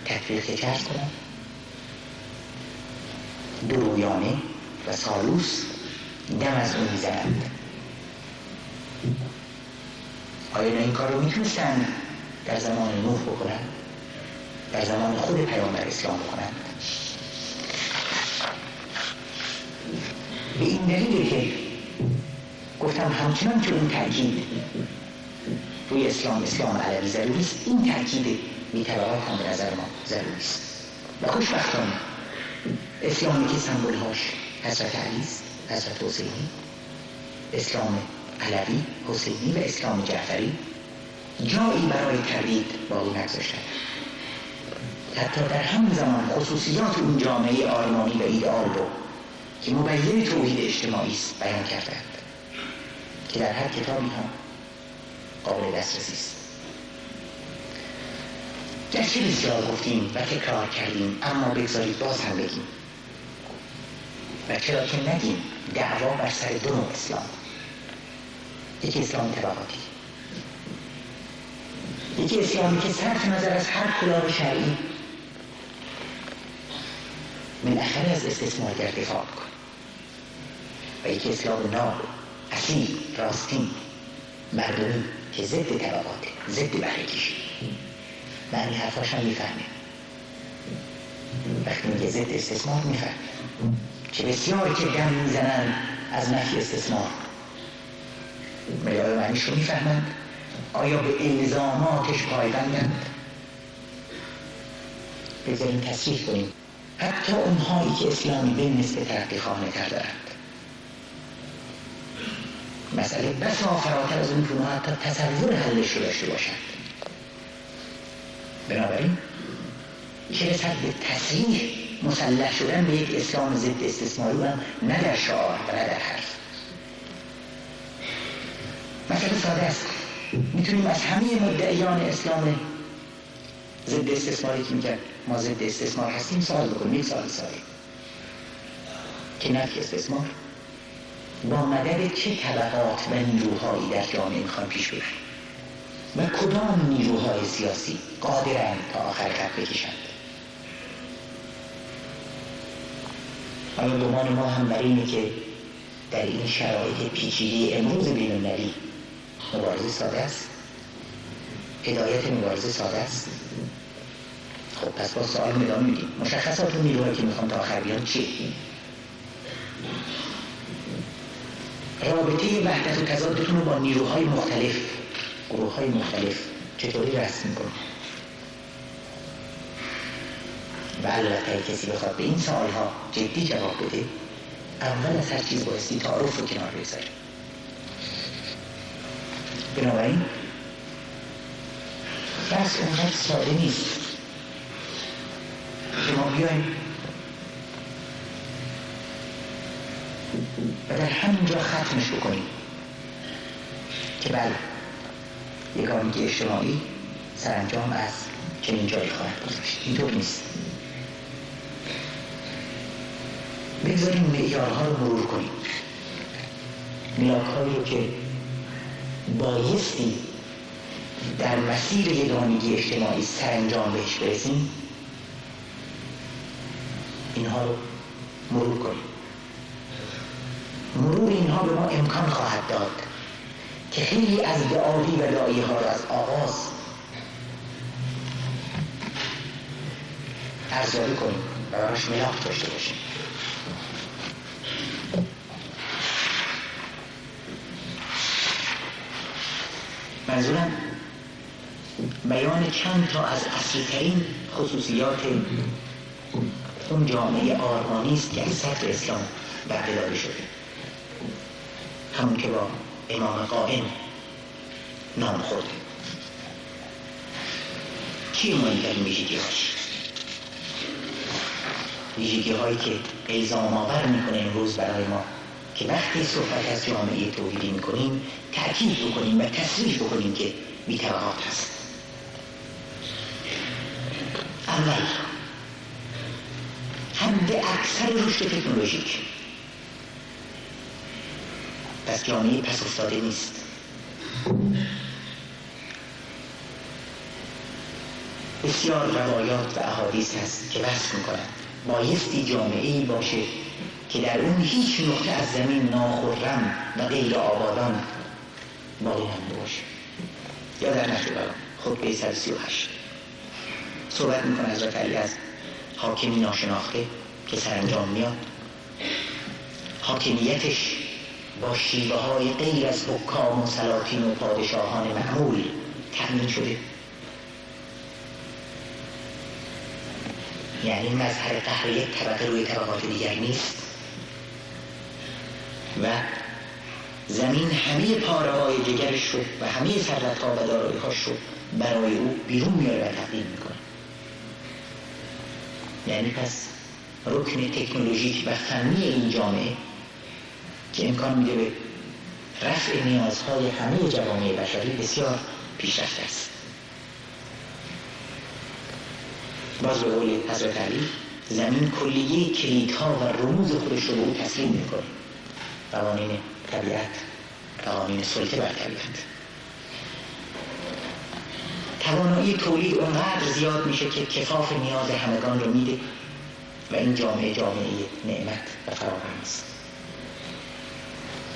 تطبیق که چرس کنن؟ درویانه و سالوس دم از اون میزنند. آیا این کار رو میتونستن در زمان نوح بکنن؟ در زمان خود پیامبر اسلام بکنن؟ به این دلیله که گفتم همچنان که اون تأکید روی اسلام علوی ضروری است، این تأکید بی‌طبقات هم به نظر ما ضروری است. و خوشبختانه اسلامی که سمبول‌هاش حضرت علی است، حضرت حسینی، اسلام علوی حسینی و اسلام جعفری جایی برای تردید باقی نگذاشتند. حتی در همون زمان خصوصیات اون جامعه آرمانی و ایدئال رو که مبین توحید اجتماعی است بیان کردند که در هر کتابی هم قابل دسترسی است. گرچه بسیار گفتیم و تکرار کردیم، اما بگذارید باز هم بگیم و چرا که نگیم دعوا بر سر دو نوع اسلام. یکی اسلام طبقاتی، یکی اسلامی که صرف نظر از هر کلاه شرعی بالاخره از استثمارگر دفاع کنه، و یکی اسلام ناب، اصیل، راستین، مردمی که ضد طبقاته، ضد بهره‌کشی. معنی حرفاش هم میفهمه. وقتی میگه ضد استثمار میفهمه که بسیاری که دم میزنن از نفی استثمار آیا معنیش رو میفهمند؟ آیا به الزاماتش پایبندند؟ بذاریم تصریح کنیم حتی اونهایی که اسلامی به نسبت ترقی خواهان کردند مسئله بسا فراتر از اون که اونها حتی تصور حلش رو داشته باشند. بنابراین که رسد به تصریح مسلح شدن به یک اسلام ضد استثماری هم نه در شعار و نه در حرف. مسئله ساده است. میتونیم از همه مدعیان اسلام ضد استثماری که میگن ما ضد استثمار هستیم سوال بکنیم. یک سوال ساده که نفی استثمار با مدد چه طبقات و نیروهایی در جامعه میخوان پیش ببریم و کدام نیروهای سیاسی قادرند تا آخر خط بکشند. آیا گمان ما هم بر اینه که در این شرایط پیچیده امروز بین‌المللی مبارزه ساده است؟ هدایت مبارزه ساده است؟ خب پس با سوال ادامه میدیم. مشخصات اون نیروهایی که میخوان تا آخر بیان چیه؟ رابطه وحدت و تضادتون رو با نیروهای مختلف، گروه‌های مختلف چطوری رسم می‌کنید؟ و البته کسی بخواد به این سوال‌ها جدی جواب بده، اول از هر چیز بایستی تعارف رو کنار بذاره. بنابراین بس اونقدر ساده نیست که ما بیایم و در همینجا ختمش بکنیم که بله یگانگی اجتماعی سرانجام از چنین جایی خواهد گذاشت. اینطور نیست. بگذاریم معیارها رو مرور کنیم، ملاک‌هایی رو که بایستی در مسیر یگانگی اجتماعی سرانجام بهش برسیم اینها رو مرور کنیم. مرور اینها به ما امکان خواهد داد که خیلی از دعاوی و داعیه ها را از آغاز ارزیابی کنیم و براش ملاک داشته باشیم. منظورم بیان چند تا از اصلی‌ترین خصوصیات اون جامعه آرمانی است که از صدر اسلام وعده داده شده، همون که با امام قائم نام خورده. چی مهمترین ویژگی‌هاش؟ ویژگی‌هایی که الزام آور میکنه امروز برای ما که وقتی صحبت از جامعه توحیدی میکنیم تأکید بکنیم و تصریح بکنیم که بی‌طبقات هست. اول حد اکثر رشد تکنولوژیک، پس جامعه پس افتاده نیست. بسیار روایات و احادیث هست که بحث میکنند بایستی جامعه‌ای باشه که در اون هیچ نقطه از زمین ناخرم و غیر آبادان باقی نمونده باشه. یا در نهج البلاغه خطبه 138 صحبت میکنه حضرت علی از حاکمی ناشناخته که سرانجام میاد، حاکمیتش با شیوه های غیر از حکام و سلاطین و پادشاهان معمول تأمین شده. یعنی مظهر قهر یک طبقه روی طبقات دیگر نیست، و زمین همه پاره‌های جگرش رو و همه ثروت‌ها و دارایی‌هاش رو برای او بیرون میاره و تقدیم میکنه. یعنی پس رکن تکنولوژیک و فنی این جامعه که امکان میده به رفع نیازهای همه جوامع بشری بسیار پیشرفته است. باز به قول حضرت علی، زمین کلیه کلیدها و رموز خودش رو به او تسلیم میکنه. قوانین طبیعت، قوانین سلطه بر طبیعت. توانایی تولید اونقدر زیاد میشه که کفاف نیاز همگان رو میده و این جامعه نعمت و فراوان است.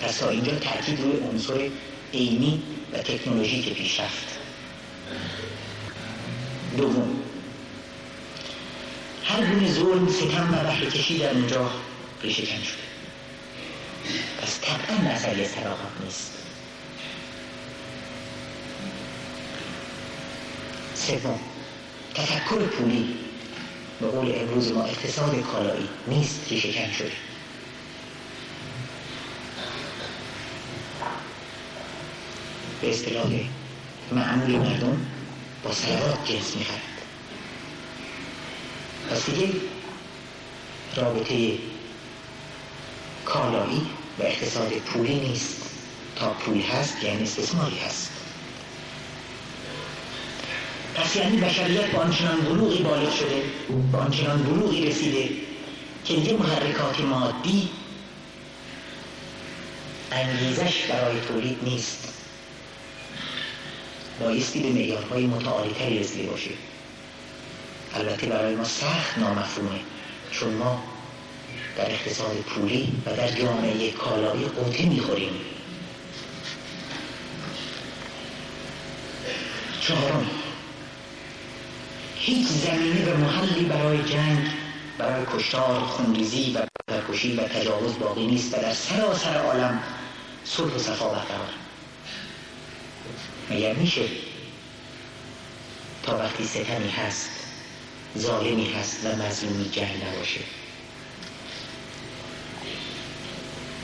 پس تا اینجا تأکید روی عنصر علمی و تکنولوژیک پیشرفت. دوم، هر گونه ظلم، ستم و بهره کشی در اونجا ریشه کن شده. پس طبعا مسئله صداقت نیست. سوم، تفکر پولی، به قول امروز ما اقتصاد کالایی، نیست، ریشه کن شده. به اصطلاح معمول مردم با صلوات جنس می‌خرد. پس دیگه رابطه کالایی و اقتصاد پولی نیست. تا پول هست یعنی استثماری هست. پس یعنی بشریت با آنچنان بلوغی بالغ شده، با آنچنان بلوغی رسیده که دیگه محرکات مادی انگیزش برای تولید نیست. بایستی به معیارهای متعالی‌تری رسیده باشه. البته برای ما سخت نامفهومه، چون ما در اقتصاد پولی و در جامعه کالایی قوطه میخوریم. چهارم، هیچ زمینه و محلی برای جنگ، برای کشتار، خونریزی و سرکشی و تجاوز باقی نیست و در سراسر عالم صلح و صفا برقرار. مگر میشه تا وقتی ستمی هست، ظالمی هست و مظلومی جنگ نباشه؟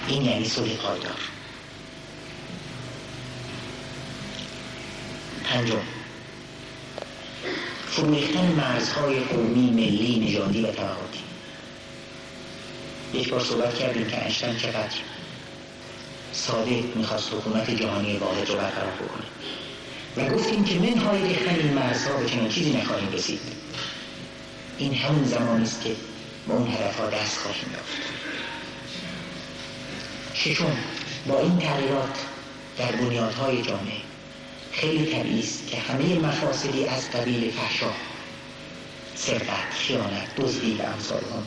این یعنی صلح پایدار. پنجم، فروریختن مرزهای قومی، ملی، نژادی و طبقاتی. یک بار صحبت کردیم که اینشتین چقدر ساده میخواست حکومت جهانی واحد رو برقرار بکنه و گفتیم که منهای ریختن این مرزها به چنین چیزی نخواهیم رسید. این همون زمانی است که به اون هدفها دست خواهیم یافت. ششم، با این تغییرات در بنیادهای جامعه خیلی طبیعی است که همه مفاسدی از قبیل فحشا، سرقت، خیانت، دزدی و امثال آن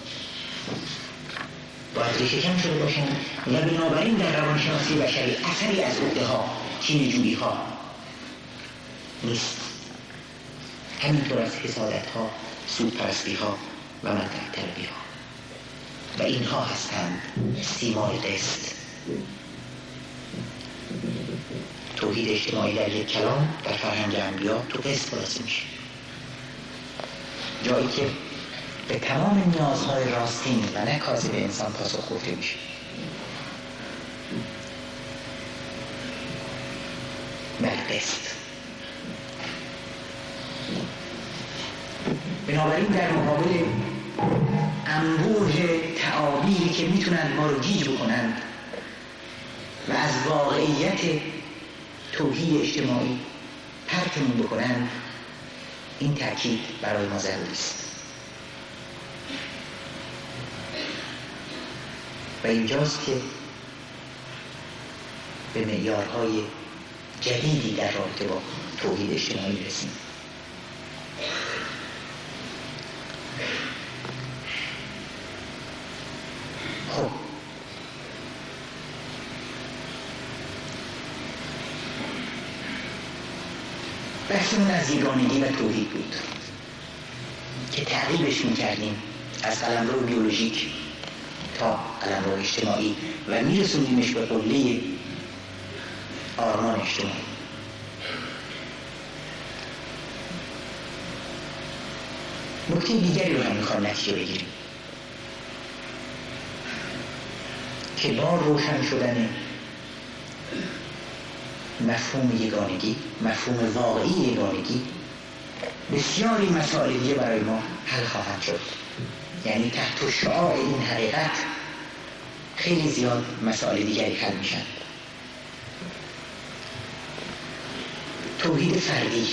باید ریشه کن شده باشند و بنابراین در روانشناسی بشری اثری از عقده‌ها، کینه‌جویی‌ها نیست. همینطور از حسادت‌ها، سودپرستی‌ها و منطق طلبی‌ها. و اینها هستند سیمای قسط. توحید اجتماعی در یک کلام در فرهنگ انبیا تو قسط خلاصه میشه. جایی که به تمام نیازهای راستین و نه کاذب انسان پاسخ گفته میشه. بله، قسط. بنابراین در مقابل انبوه تعابیری که میتونن ما رو گیج بکنند و از واقعیت توحید اجتماعی پرتمون بکنند، این تأکید برای ما ضروری است. و اینجاست که به معیارهای جدیدی در رابطه با توحید اجتماعی رسیم. خب بحثمون از یگانگی و توحید بود که تعقیبش میکردیم از قلمرو بیولوژیک تا قلمرو اجتماعی و میرسوندیمش به قله آرمان اجتماعی. نکته دیگری رو هم میخوام نتیجه بگیریم. که با روشن شدن مفهوم یگانگی، مفهوم واقعی یگانگی، بسیاری مسائل دیگه برای ما حل خواهد شد. یعنی تحت شعاع این حقیقت خیلی زیاد مسائل دیگری حل میشن. توحید فردی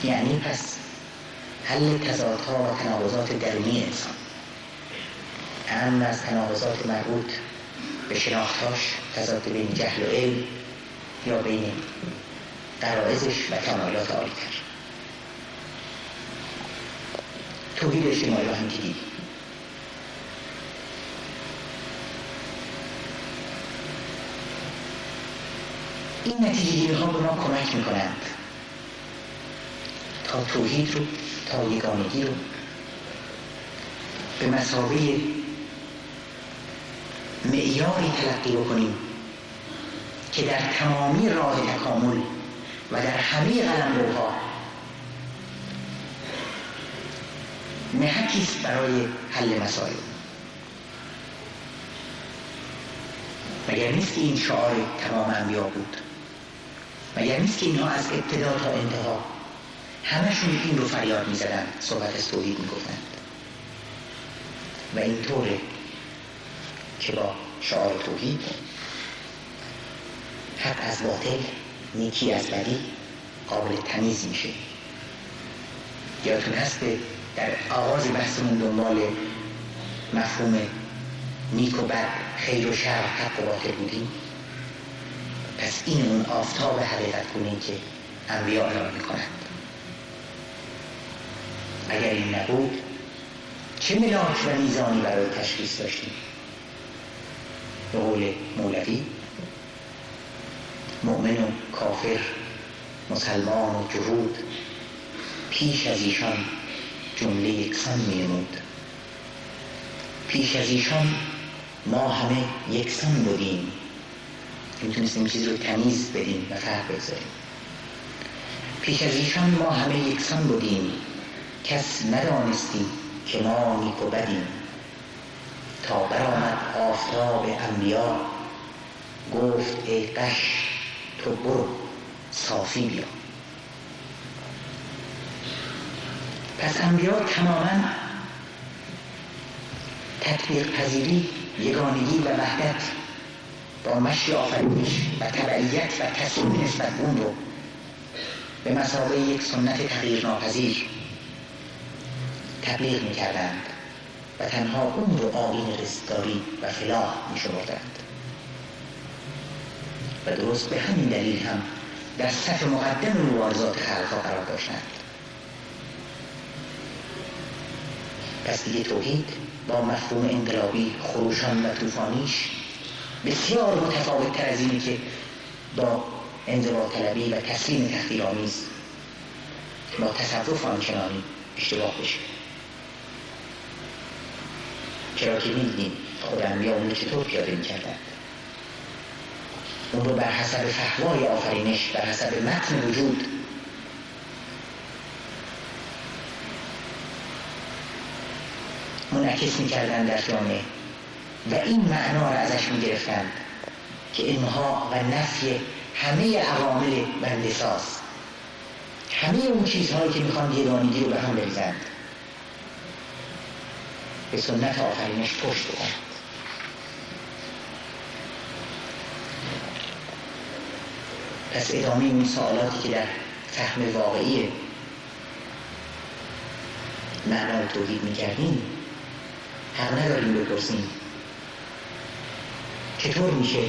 یعنی پس حل تضادها و تناقضات درونی انسان، اهم از تناقضات مربوط به شناختاش، تضاد بین جهل و علم یا بین غرایزش و تمایلات عالی‌تر. توحید اجتماعی رو هم دیدیم. این نتیجه‌گیری ها به ما کمک میکنند تا توحید رو، تا یگانگی رو به مثابه معیاری تلقی بکنیم که در تمامی راه تکامل و در همه قلمروها محکی است برای حل مسائل. مگر نیست که این شعار تمام انبیا بود؟ مگر نیست که اینها از ابتدا تا انتها همشون این رو فریاد می زدن، صحبت از توحید می گفتند؟ و این طوره که با شعار توحید حق از باطل، نیکی از بدی قابل تمیز میشه. یادتون هست در آغاز بحثمون دنبال مفهوم نیک و بد، خیر و شر، حق و باطل بودیم. پس این اون آفتاب حقیقت گونه که انبیا اعلام میکنند. اگر این نبود چه ملاک و میزانی برای تشخیص داشتیم؟ به قول مولوی، مؤمن و کافر، مسلمان و جهود، پیش از ایشان جمله یکسان می‌نمود. پیش از ایشان ما همه یکسان بودیم. میتونستیم چیز رو تمیز بدیم و فرق بگذاریم. پیش از ایشان ما همه یکسان بودیم، کس ندانستی که ما نیک و بدیم. تا برآمد آفتاب انبیا، گفت ای غش تو برو صافی بیا. پس انبیا تماما تطبیق پذیری، یگانگی و وحدت با مشی آفرینش و تبعیت و تسلیم نسبت اون رو به مثابه یک سنت تغییر ناپذیر تبلیغ می‌کردند و تنها اون رو آیین رستگاری و فلاح می‌شمردند. و درست به همین دلیل هم در صف مقدم مبارزات خلق‌ها قرار داشتند. پس دیگه توحید با مفهوم انقلابی، خروشان و طوفانیش بسیار متفاوت‌تر از اینه که با انزوا طلبی و تسلیم تحقیرآمیز با تصوف آنچنانی اشتباه بشه. چرا که می‌دیدیم خود انبیا اون رو چطور پیاده می‌کردند؟ اون رو بر حسب فحوای آفرینش، بر حسب متن وجود منعکس می‌کردند در جامعه و این معنا را ازش می‌گرفتند که امحاء و نفی همه عوامل بنده‌ساز، همه اون چیزهایی که می‌خوان یگانگی رو به هم بریزند، به سنت آفرینش پشت بکنند. پس ادامه این سوالاتی که در فهم واقعی معنای توحید می‌کردیم، حق نداریم بپرسیم چطور میشه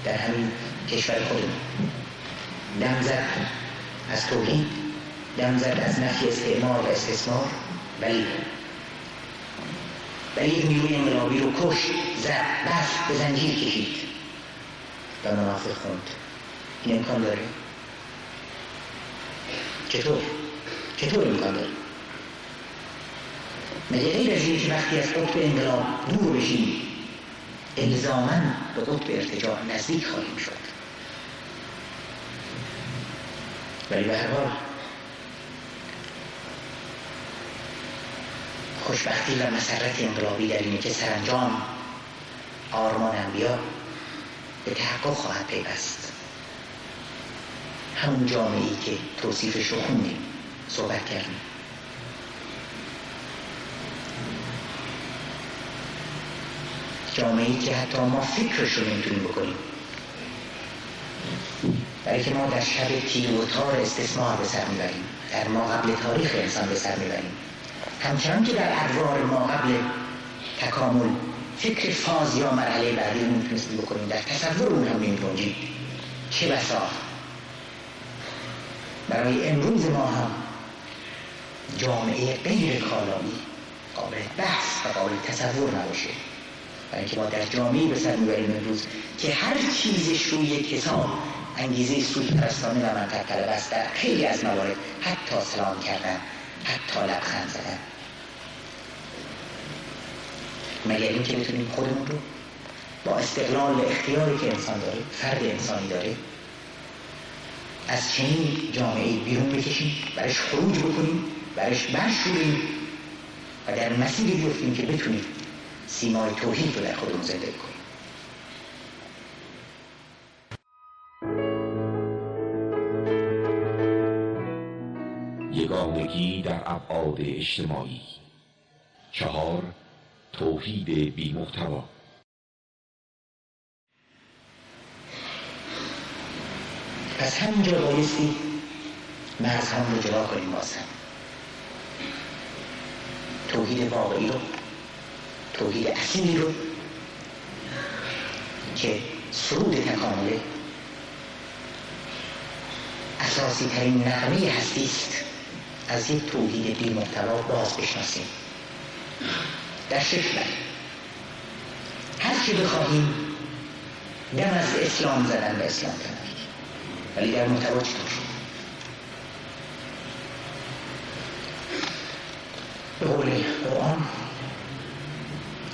در همین کشور خودمون دم زد از توحید، دم زد از نفی استعمار و استثمار، ولی یک نیروی انقلابی رو کشت، زد، بست، به زنجیر کشید و منافق خوند. این امکان داره؟ چطور امکان داره؟ مگه غیر از این که وقتی از قطب انقلاب دور بشیم الزاماً به قطب ارتجاع نزدیک خواهیم شد؟ ولی به هر حال خوشبختی و مسرت انقلابی در اینه که سرانجام آرمان انبیا به تحقق خواهد پیوست. همون جامعه‌ای که توصیفش رو خوندیم، صحبت کردیم. جامعه‌ای که حتی ما فکرش رو نمیتونیم بکنیم، برای که ما در شب تیر و تار استثمار به سر میبریم، در ما قبل تاریخ انسان به سر میبریم. همچنان که در ادوار ما قبل تکامل فکر فاز یا مرحله بعدی رو نمیتونستیم بکنیم، در تصور اون هم نمیتونیم. چه بسا برای امروز ما هم جامعه غیر کالایی قابل بحث و قابل تصور نباشه، برای اینکه ما در جامعه به سر میبریم امروز که هر چیزش روی یک حساب انگیزه سود پرستانه و منطق طلب است. در خیلی از موارد حتی سلام کردن، حتی لبخند زدن، مگر این که بتونیم خودمون رو با استقلال اختیاری که انسان داره، فرد انسانی داره، از چنین جامعه بیرون بکشیم، برش خروج بکنیم، برش برشوریم و در مسیری بیفتیم که بتونیم سیمای توحید رو در خودمون زنده کنیم. یگانگی در ابعاد اجتماعی. 4. توحید بی محتوا. پس همینجا بایستی مرزهم رو جدا کنیم. بازم توحید واقعی رو، توحید اصیلی رو که سرود تکامله، اساسی ترین نغمه هستی است، از یک توحید بی محتوا باز بشناسیم. در 6 بند هر چی بخواهیم دم از اسلام زدن به اسلام کردن، ولی در محتوا چطور؟ به قول قرآن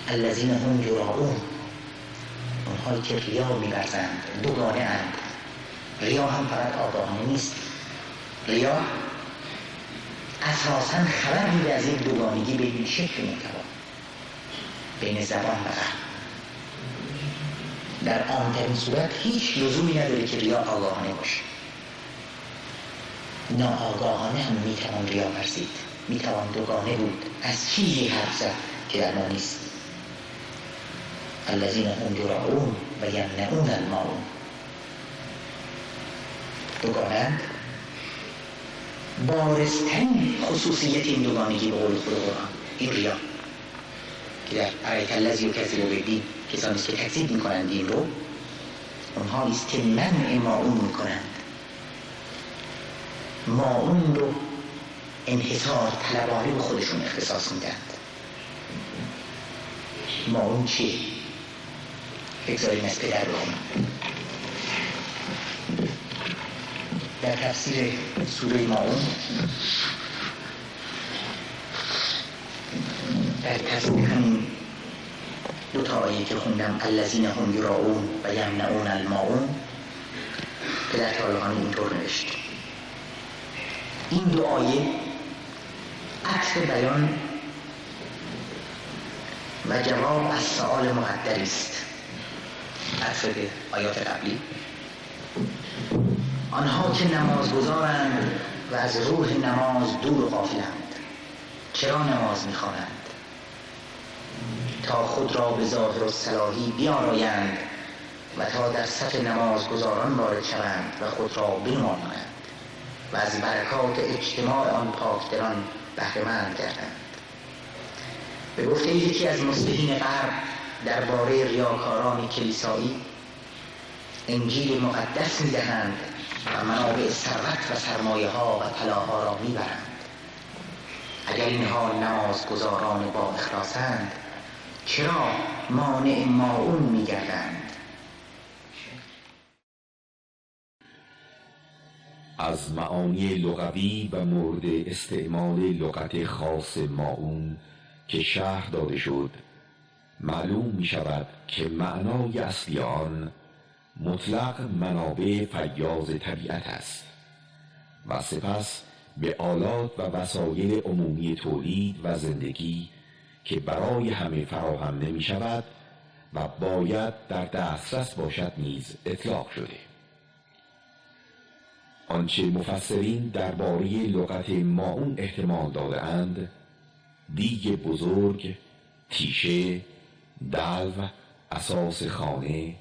الذین هم یراؤون، اونهایی که ریا می‌ورزند، دوگانه اند. ریا هم فقط آگاهانه نیست، ریا اساساً خبر میده از یک دوگانگی بین شکل محتوا، بین زبان و قلب. در عام‌ترین صورت هیچ لزومی نداره که ریا آگاهانه باشه، ناآگاهانه هم میتوان ریا ورزید، میتوان دوگانه بود، از چیزی حرف زد که در ما نیست. الذین هم یراؤون و یمنعون الماعون، دوگانه‌اند. بارزترین خصوصیت این دوگانگی به قول خود قرآن این ریا که در ارایت الذی یکذب بالدین، کسانی که تکذیب میکنند دین رو، اونها است که منع ماعون میکنند، ماعون رو انحصار طلبانه به خودشون اختصاص میدند. ماعون چیه؟ بگذاریم از پدر بخونم. در تفسیر سوره ماعون، در تفسیر همین 2 آیه که خوندم الذین هم یراؤون و یمنعون الماعون، که در طالقانی اینطور نوشت: این 2 آیه عطف بیان و جواب از سؤال مقدری است، عطف به آیات قبلی. آنها که نمازگزارند و از روح نماز دور و غافلند، چرا نماز می‌خوانند؟ تا خود را به ظاهر و صلاحی بیارایند و تا در صف نمازگزاران وارد شوند و خود را بنمایانند و از برکات اجتماع آن پاکدلان بهره‌مند گردند. به گفته یکی از مصلحین غرب درباره ریاکاران کلیسایی، انجیل مقدس می‌دهند و منابع ثروت و سرمایه‌ها و طلاها را می‌برند. اگر اینها نمازگزاران با اخلاصند، چرا مانع ماعون می‌گردند؟ از معانی لغوی و مورد استعمال لغت خاص ماعون که شرح داده شد، معلوم می شود که معنای اصلی آن مطلق منابع فیاض طبیعت است و سپس به آلات و وسایل عمومی تولید و زندگی که برای همه فراهم نمی شود و باید در دسترس باشد نیز اطلاق شده. آنچه مفسرین درباره لغت ماعون احتمال داده اند، دیگ بزرگ، تیشه، دلو، اساس خانه،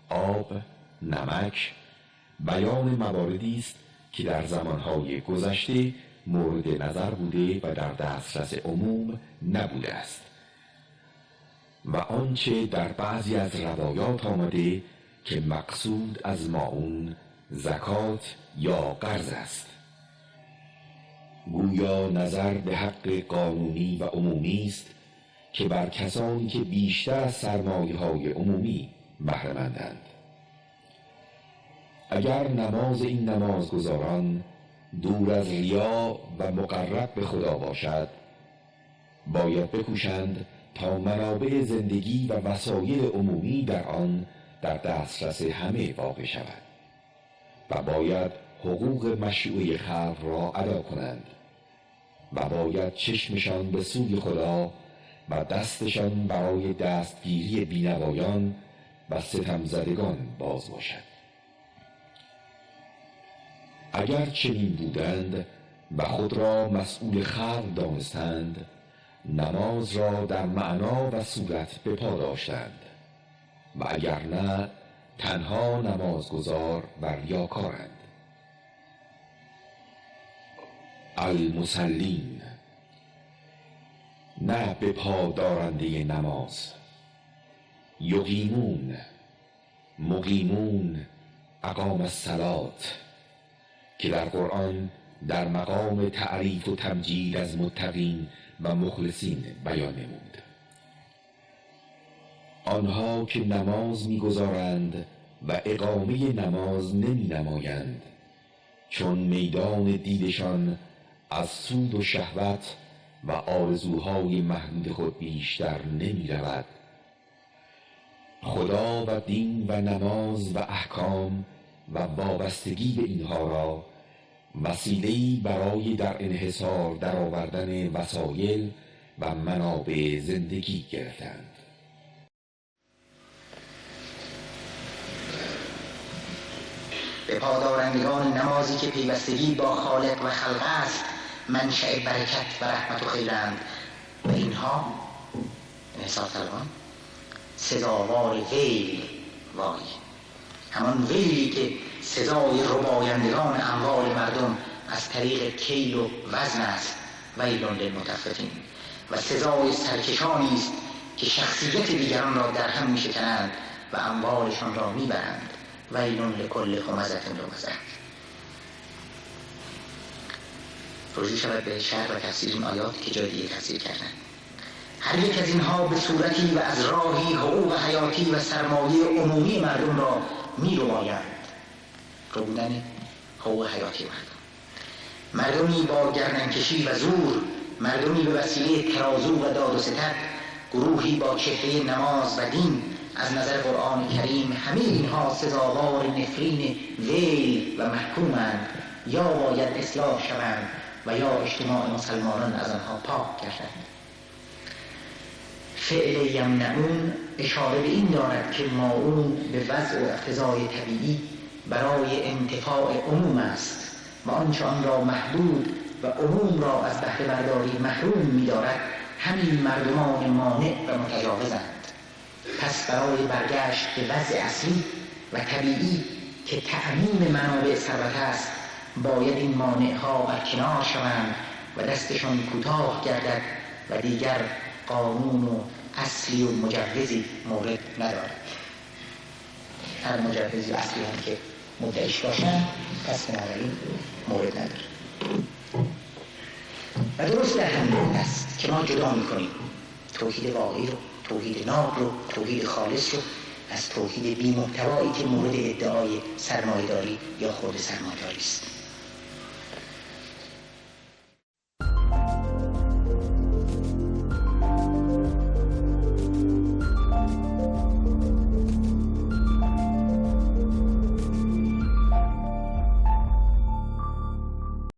آب، نمک، بیان مواردی است که در زمانهای گذشته مورد نظر بوده و در دسترس عموم نبوده است و آنچه در بعضی از روایات آمده که مقصود از ماعون زکات یا قرض است. گویا نظر به حق قانونی و عمومی است که بر کسانی که بیشتر از سرمایه‌های عمومی بهره مندند. اگر نماز این نمازگزاران دور از ریا و مقرب به خدا باشد، باید بکوشند تا منابع زندگی و وسایل عمومی در آن در دسترس همه واقع شود و باید حقوق مشروع خلق را ادا کنند و باید چشمشان به سوی خدا و دستشان برای دستگیری بینوایان و ستمزدگان باز باشد. اگر چنین بودند و خود را مسئول خلق دانستند، نماز را در معنا و صورت به پا داشتند و اگر نه تنها نمازگزار و ریاکارند. المصلین، نه به پا دارنده نماز. یقیمون، مقیمون، اقام الصلات، که در قرآن در مقام تعریف و تمجید از متقین و مخلصین بیان نمود. آنها که نماز می‌گزارند و اقامه نماز نمی نمایند، چون میدان دیدشان از سود و شهوت و آرزوهای محدود خود بیشتر نمی رود. خدا و دین و نماز و احکام و وابستگی به اینها را وسیله‌ای برای در انحصار درآوردن وسایل و منابع زندگی گرفتند. به پادارندگان نمازی که پیوستگی با خالق و خلق است منشأ برکت و رحمت و خیرند و اینها حساب طلبان سزاوار ویل وای، همان ویلی که سزای ربایندگان اموال مردم از طریق کیل و وزن است، ویل للمطففین، و سزای سرکشانی است که شخصیت دیگران را در هم میشکنند و اموالشان را میبرند، ویل لکل همزة لمزة. رجوع شود به شرح و تفسیر این آیات که جای دیگه تفسیر کردن. هر یک از اینها به صورتی و از راهی حقوق حیاتی و سرمایه عمومی مردم را می‌ربایند. ربودن حقوق حیاتی مردمی با گردنکشی و زور، مردمی به وسیله ترازو و داد و ستد، گروهی با چهره نماز و دین. از نظر قرآن کریم همه اینها سزاوار نفرین ویل و محکومند، یا باید اصلاح شوند و یا اجتماع مسلمانان از آنها پاک گردند. فعل یمنعون اشاره به این دارد که ماعون به وضع و اقتضای طبیعی برای انتفاع عموم است و آنچه آن را محدود و عموم را از بهره برداری محروم می‌دارد همین مردمان مانع و متجاوزند. پس برای برگشت به وضع اصلی و طبیعی که تأمین منابع ثروت است باید این مانع‌ها برکنار شوند و دستشان کوتاه گردد و دیگر قانون و اصلی و مجوزی مورد ندارد. هر مجوزی و اصلی هم که مدعیش باشند پس بنابراین مورد ندارد. و درست در همین است که ما جدا می‌کنیم توحید واقعی رو، توحید ناب رو، توحید خالص رو از توحید بی محتوایی که مورد ادعای سرمایه‌داری یا خود سرمایه‌داری است.